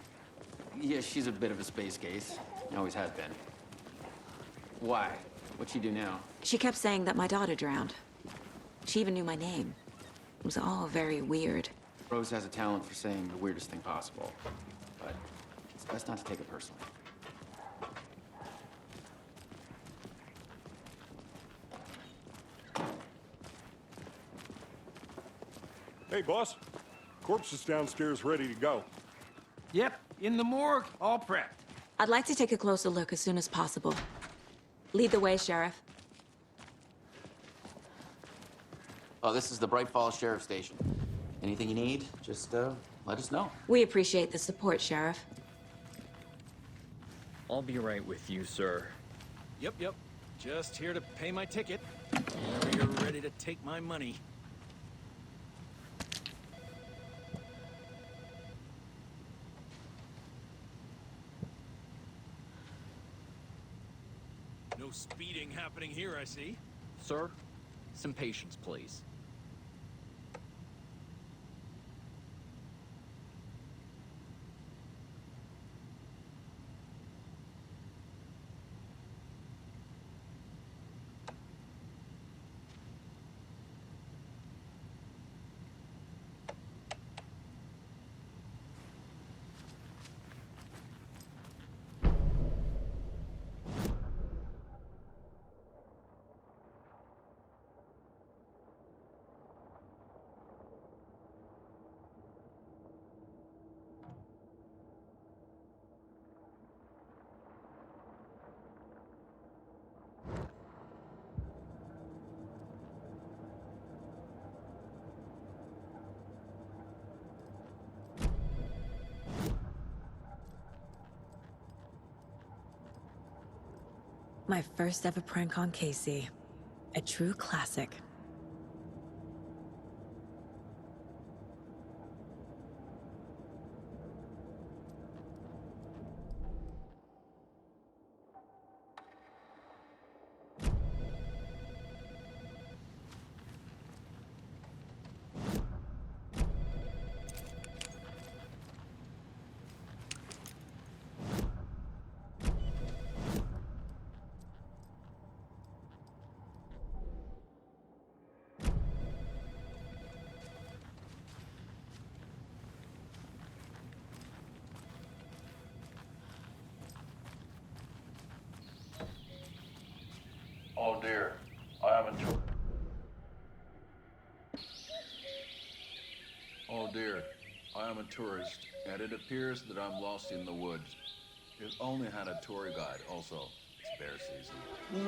Yeah, she's a bit of a space case. Always has been. Why? What'd she do now? She kept saying that my daughter drowned. She even knew my name. It was all very weird. Rose has a talent for saying the weirdest thing possible. But it's best not to take it personally. Hey, boss. Corpse is downstairs ready to go. Yep, in the morgue, all prepped. I'd like to take a closer look as soon as possible. Lead the way, Sheriff. Oh, this is the Bright Falls Sheriff Station. Anything you need, just let us know. We appreciate the support, Sheriff. I'll be right with you, sir. Yep. Just here to pay my ticket. Whenever you're ready to take my money. No speeding happening here, I see. Sir, Some patience, please. My first ever prank on Casey. A true classic. Oh dear, I am a Oh dear, I am a tourist, and it appears that I'm lost in the woods. If only had a tour guide. Also, it's bear season. No,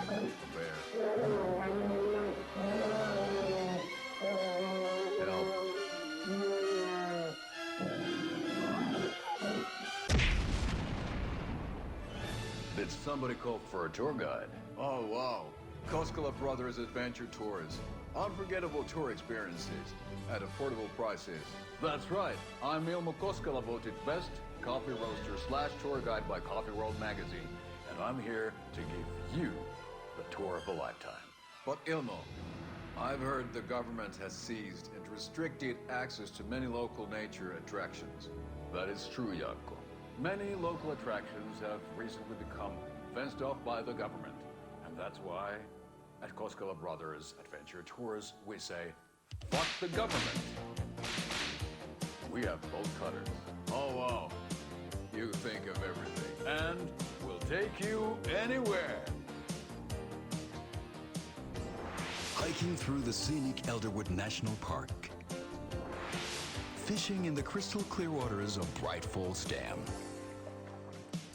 a bear. Help. Did somebody call for a tour guide? Oh, wow. Koskela Brothers Adventure Tours. Unforgettable tour experiences at affordable prices. That's right. I'm Ilmo Koskela, voted best coffee roaster / tour guide by Coffee World magazine. And I'm here to give you the tour of a lifetime. But Ilmo, I've heard the government has seized and restricted access to many local nature attractions. That is true, Jaakko. Many local attractions have recently become fenced off by the government. And that's why, at Koskela Brothers Adventure Tours, we say, fuck the government. We have bolt cutters. Oh, wow. You think of everything. And we'll take you anywhere. Hiking through the scenic Elderwood National Park. Fishing in the crystal clear waters of Bright Falls Dam.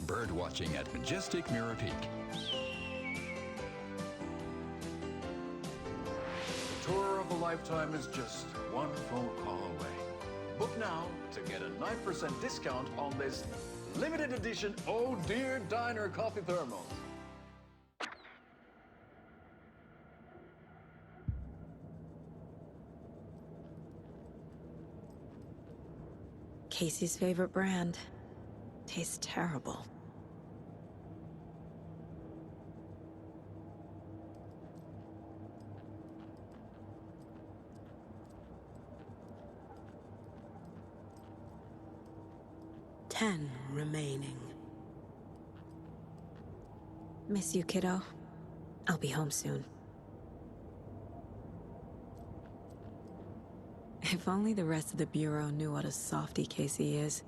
Bird watching at majestic Mirror Peak. The tour of a lifetime is just one phone call away. Book now to get a 9% discount on this limited edition Oh Dear Diner coffee thermos. Casey's favorite brand. Tastes terrible. $10 remaining. Miss you, kiddo. I'll be home soon. If only the rest of the Bureau knew what a softie Casey is.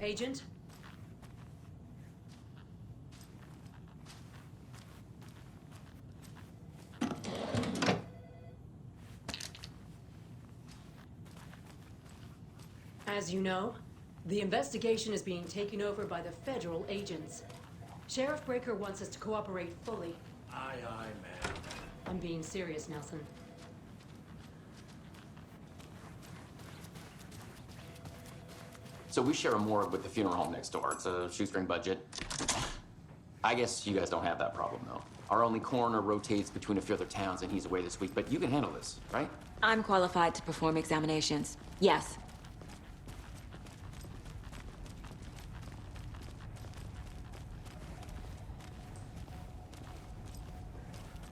Agent? As you know, the investigation is being taken over by the federal agents. Sheriff Breaker wants us to cooperate fully. Aye, aye, ma'am. I'm being serious, Nelson. So we share a morgue with the funeral home next door. It's a shoestring budget. I guess you guys don't have that problem, though. Our only coroner rotates between a few other towns, and he's away this week, but you can handle this, right? I'm qualified to perform examinations. Yes.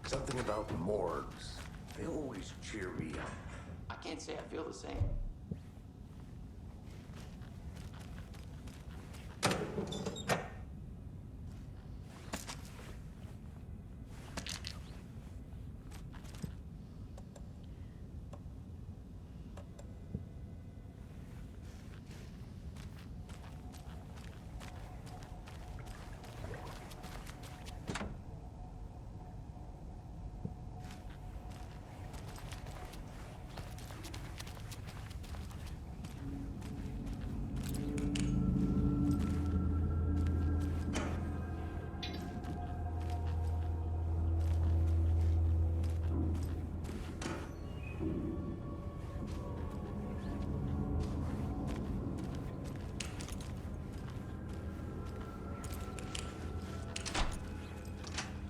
Something about morgues. They always cheer me up. I can't say I feel the same.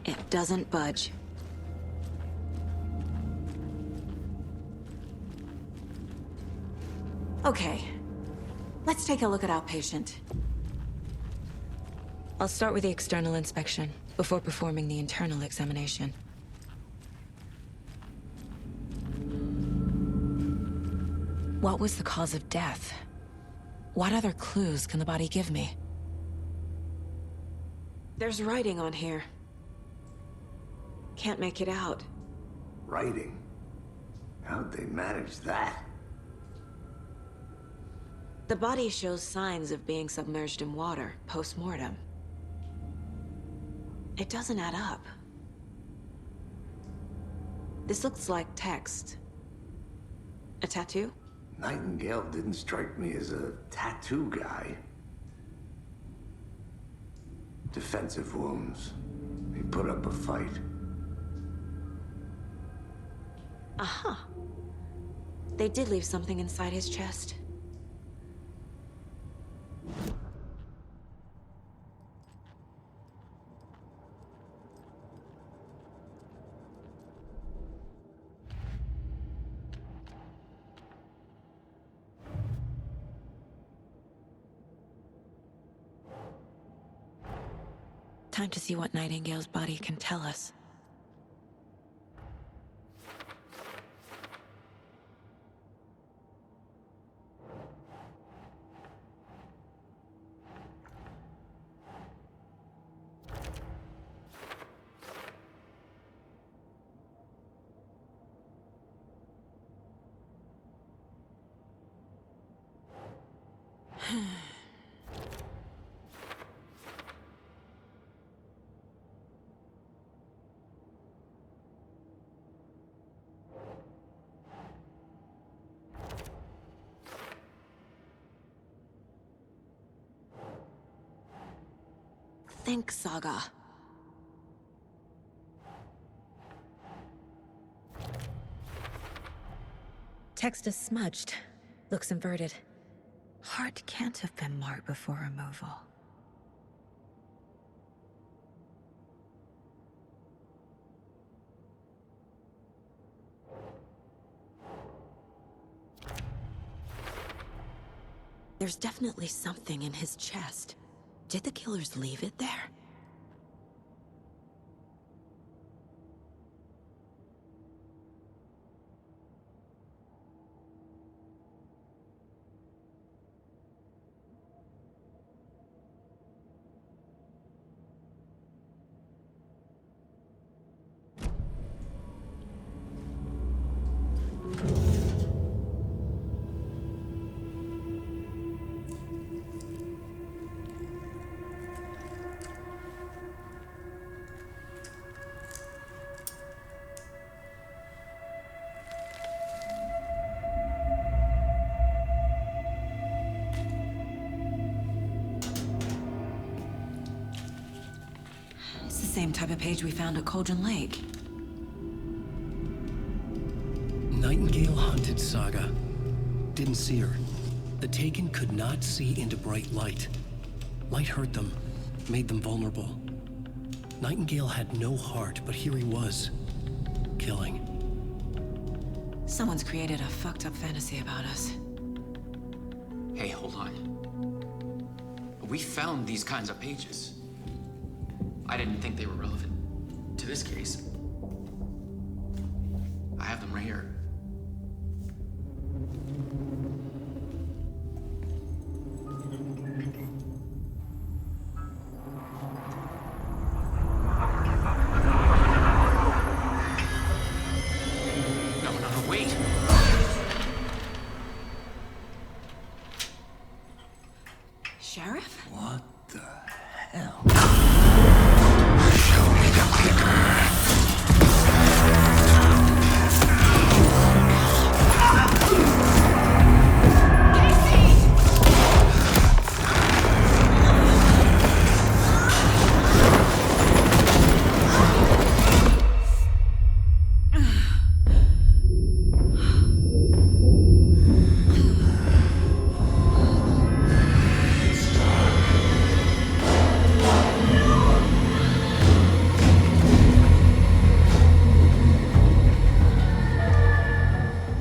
It doesn't budge. Okay, let's take a look at our patient. I'll start with the external inspection before performing the internal examination. What was the cause of death? What other clues can the body give me? There's writing on here. Can't make it out. Writing? How'd they manage that? The body shows signs of being submerged in water post-mortem. It doesn't add up. This looks like text. A tattoo? Nightingale didn't strike me as a tattoo guy. Defensive wounds. He put up a fight. Uh-huh. They did leave something inside his chest. Time to see what Nightingale's body can tell us. Think, Saga. Text is smudged. Looks inverted. Heart can't have been marked before removal. There's definitely something in his chest. Did the killers leave it there? Same type of page we found at Cauldron Lake. Nightingale hunted Saga. Didn't see her. The Taken could not see into bright light. Light hurt them, made them vulnerable. Nightingale had no heart, but here he was, killing. Someone's created a fucked up fantasy about us. Hey, hold on. We found these kinds of pages. I didn't think they were relevant to this case. I have them right here. No, wait! Sheriff? What the hell? Show me the clicker.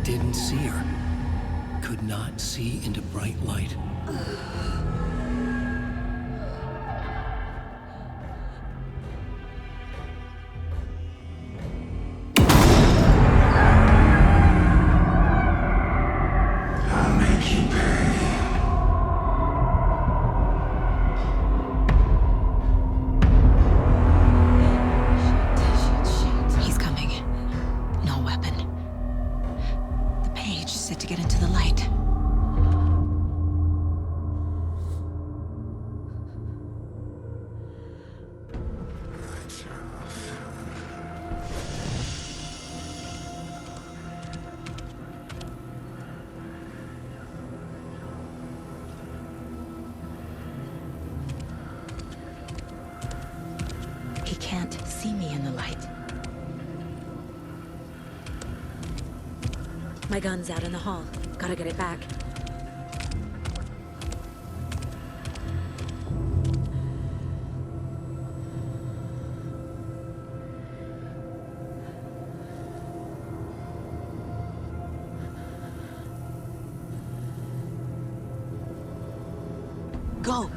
Didn't see her. Could not see into bright light. I'll make you pay. He's coming. No weapon. The page set to get into the light. He can't see me in the light. My gun's out in the hall. Gotta get it back. Go!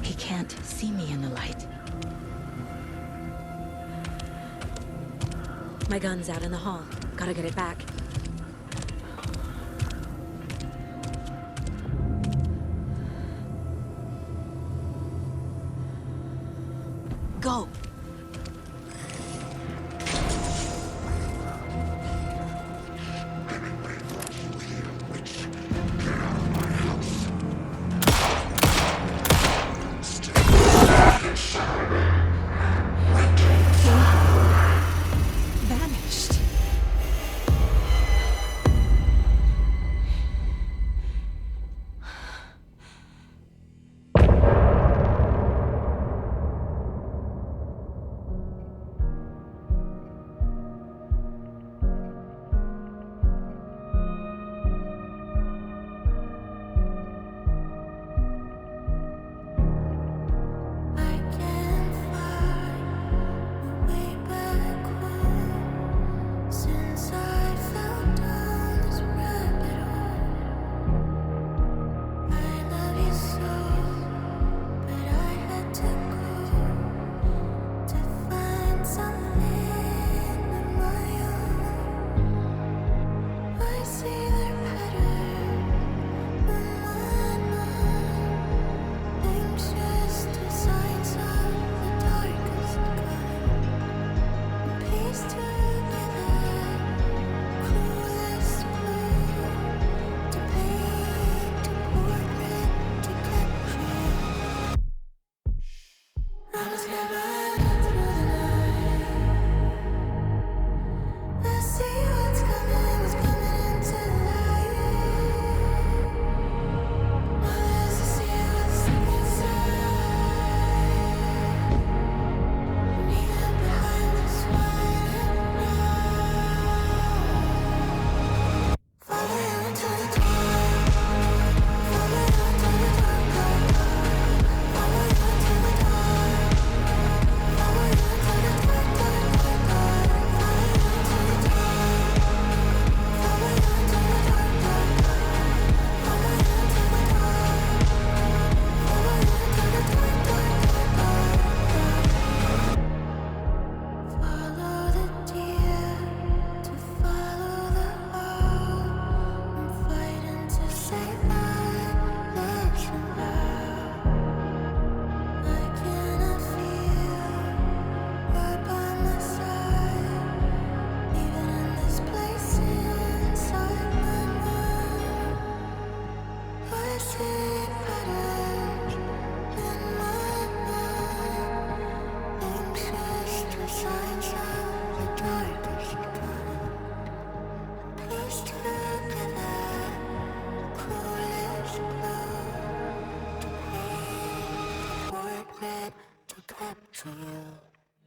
He can't see me in the light. My gun's out in the hall. Gotta get it back. Go! Vanished.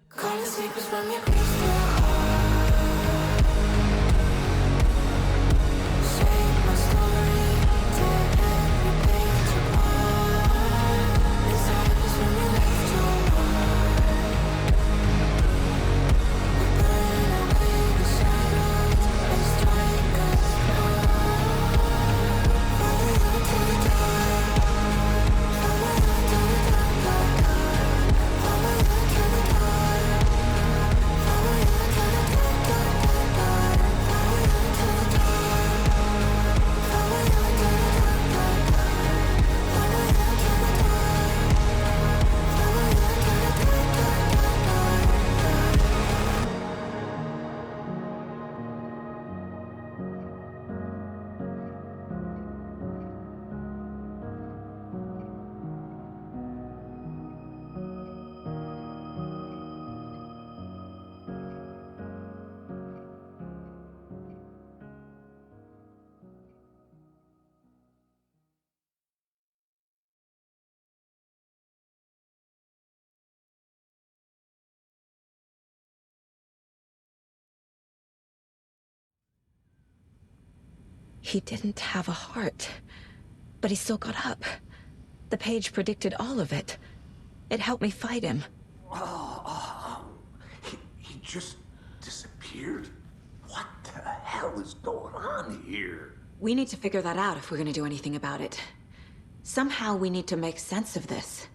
Call the secrets from your crystal heart. Say my story, tear every page apart. The silence when you left your heart. We burn away the shadows and strike us apart. Follow you to the dark. Follow you to the dark, dark, dark. Follow you to the dark. Follow you to the dark, dark, dark, dark. Follow you to the dark. Follow you to the dark, dark, dark. Follow you to the dark. Follow you to the dark, dark, dark, He didn't have a heart, but he still got up. The page predicted all of it. It helped me fight him. He just disappeared? What the hell is going on here? We need to figure that out if we're gonna do anything about it. Somehow we need to make sense of this.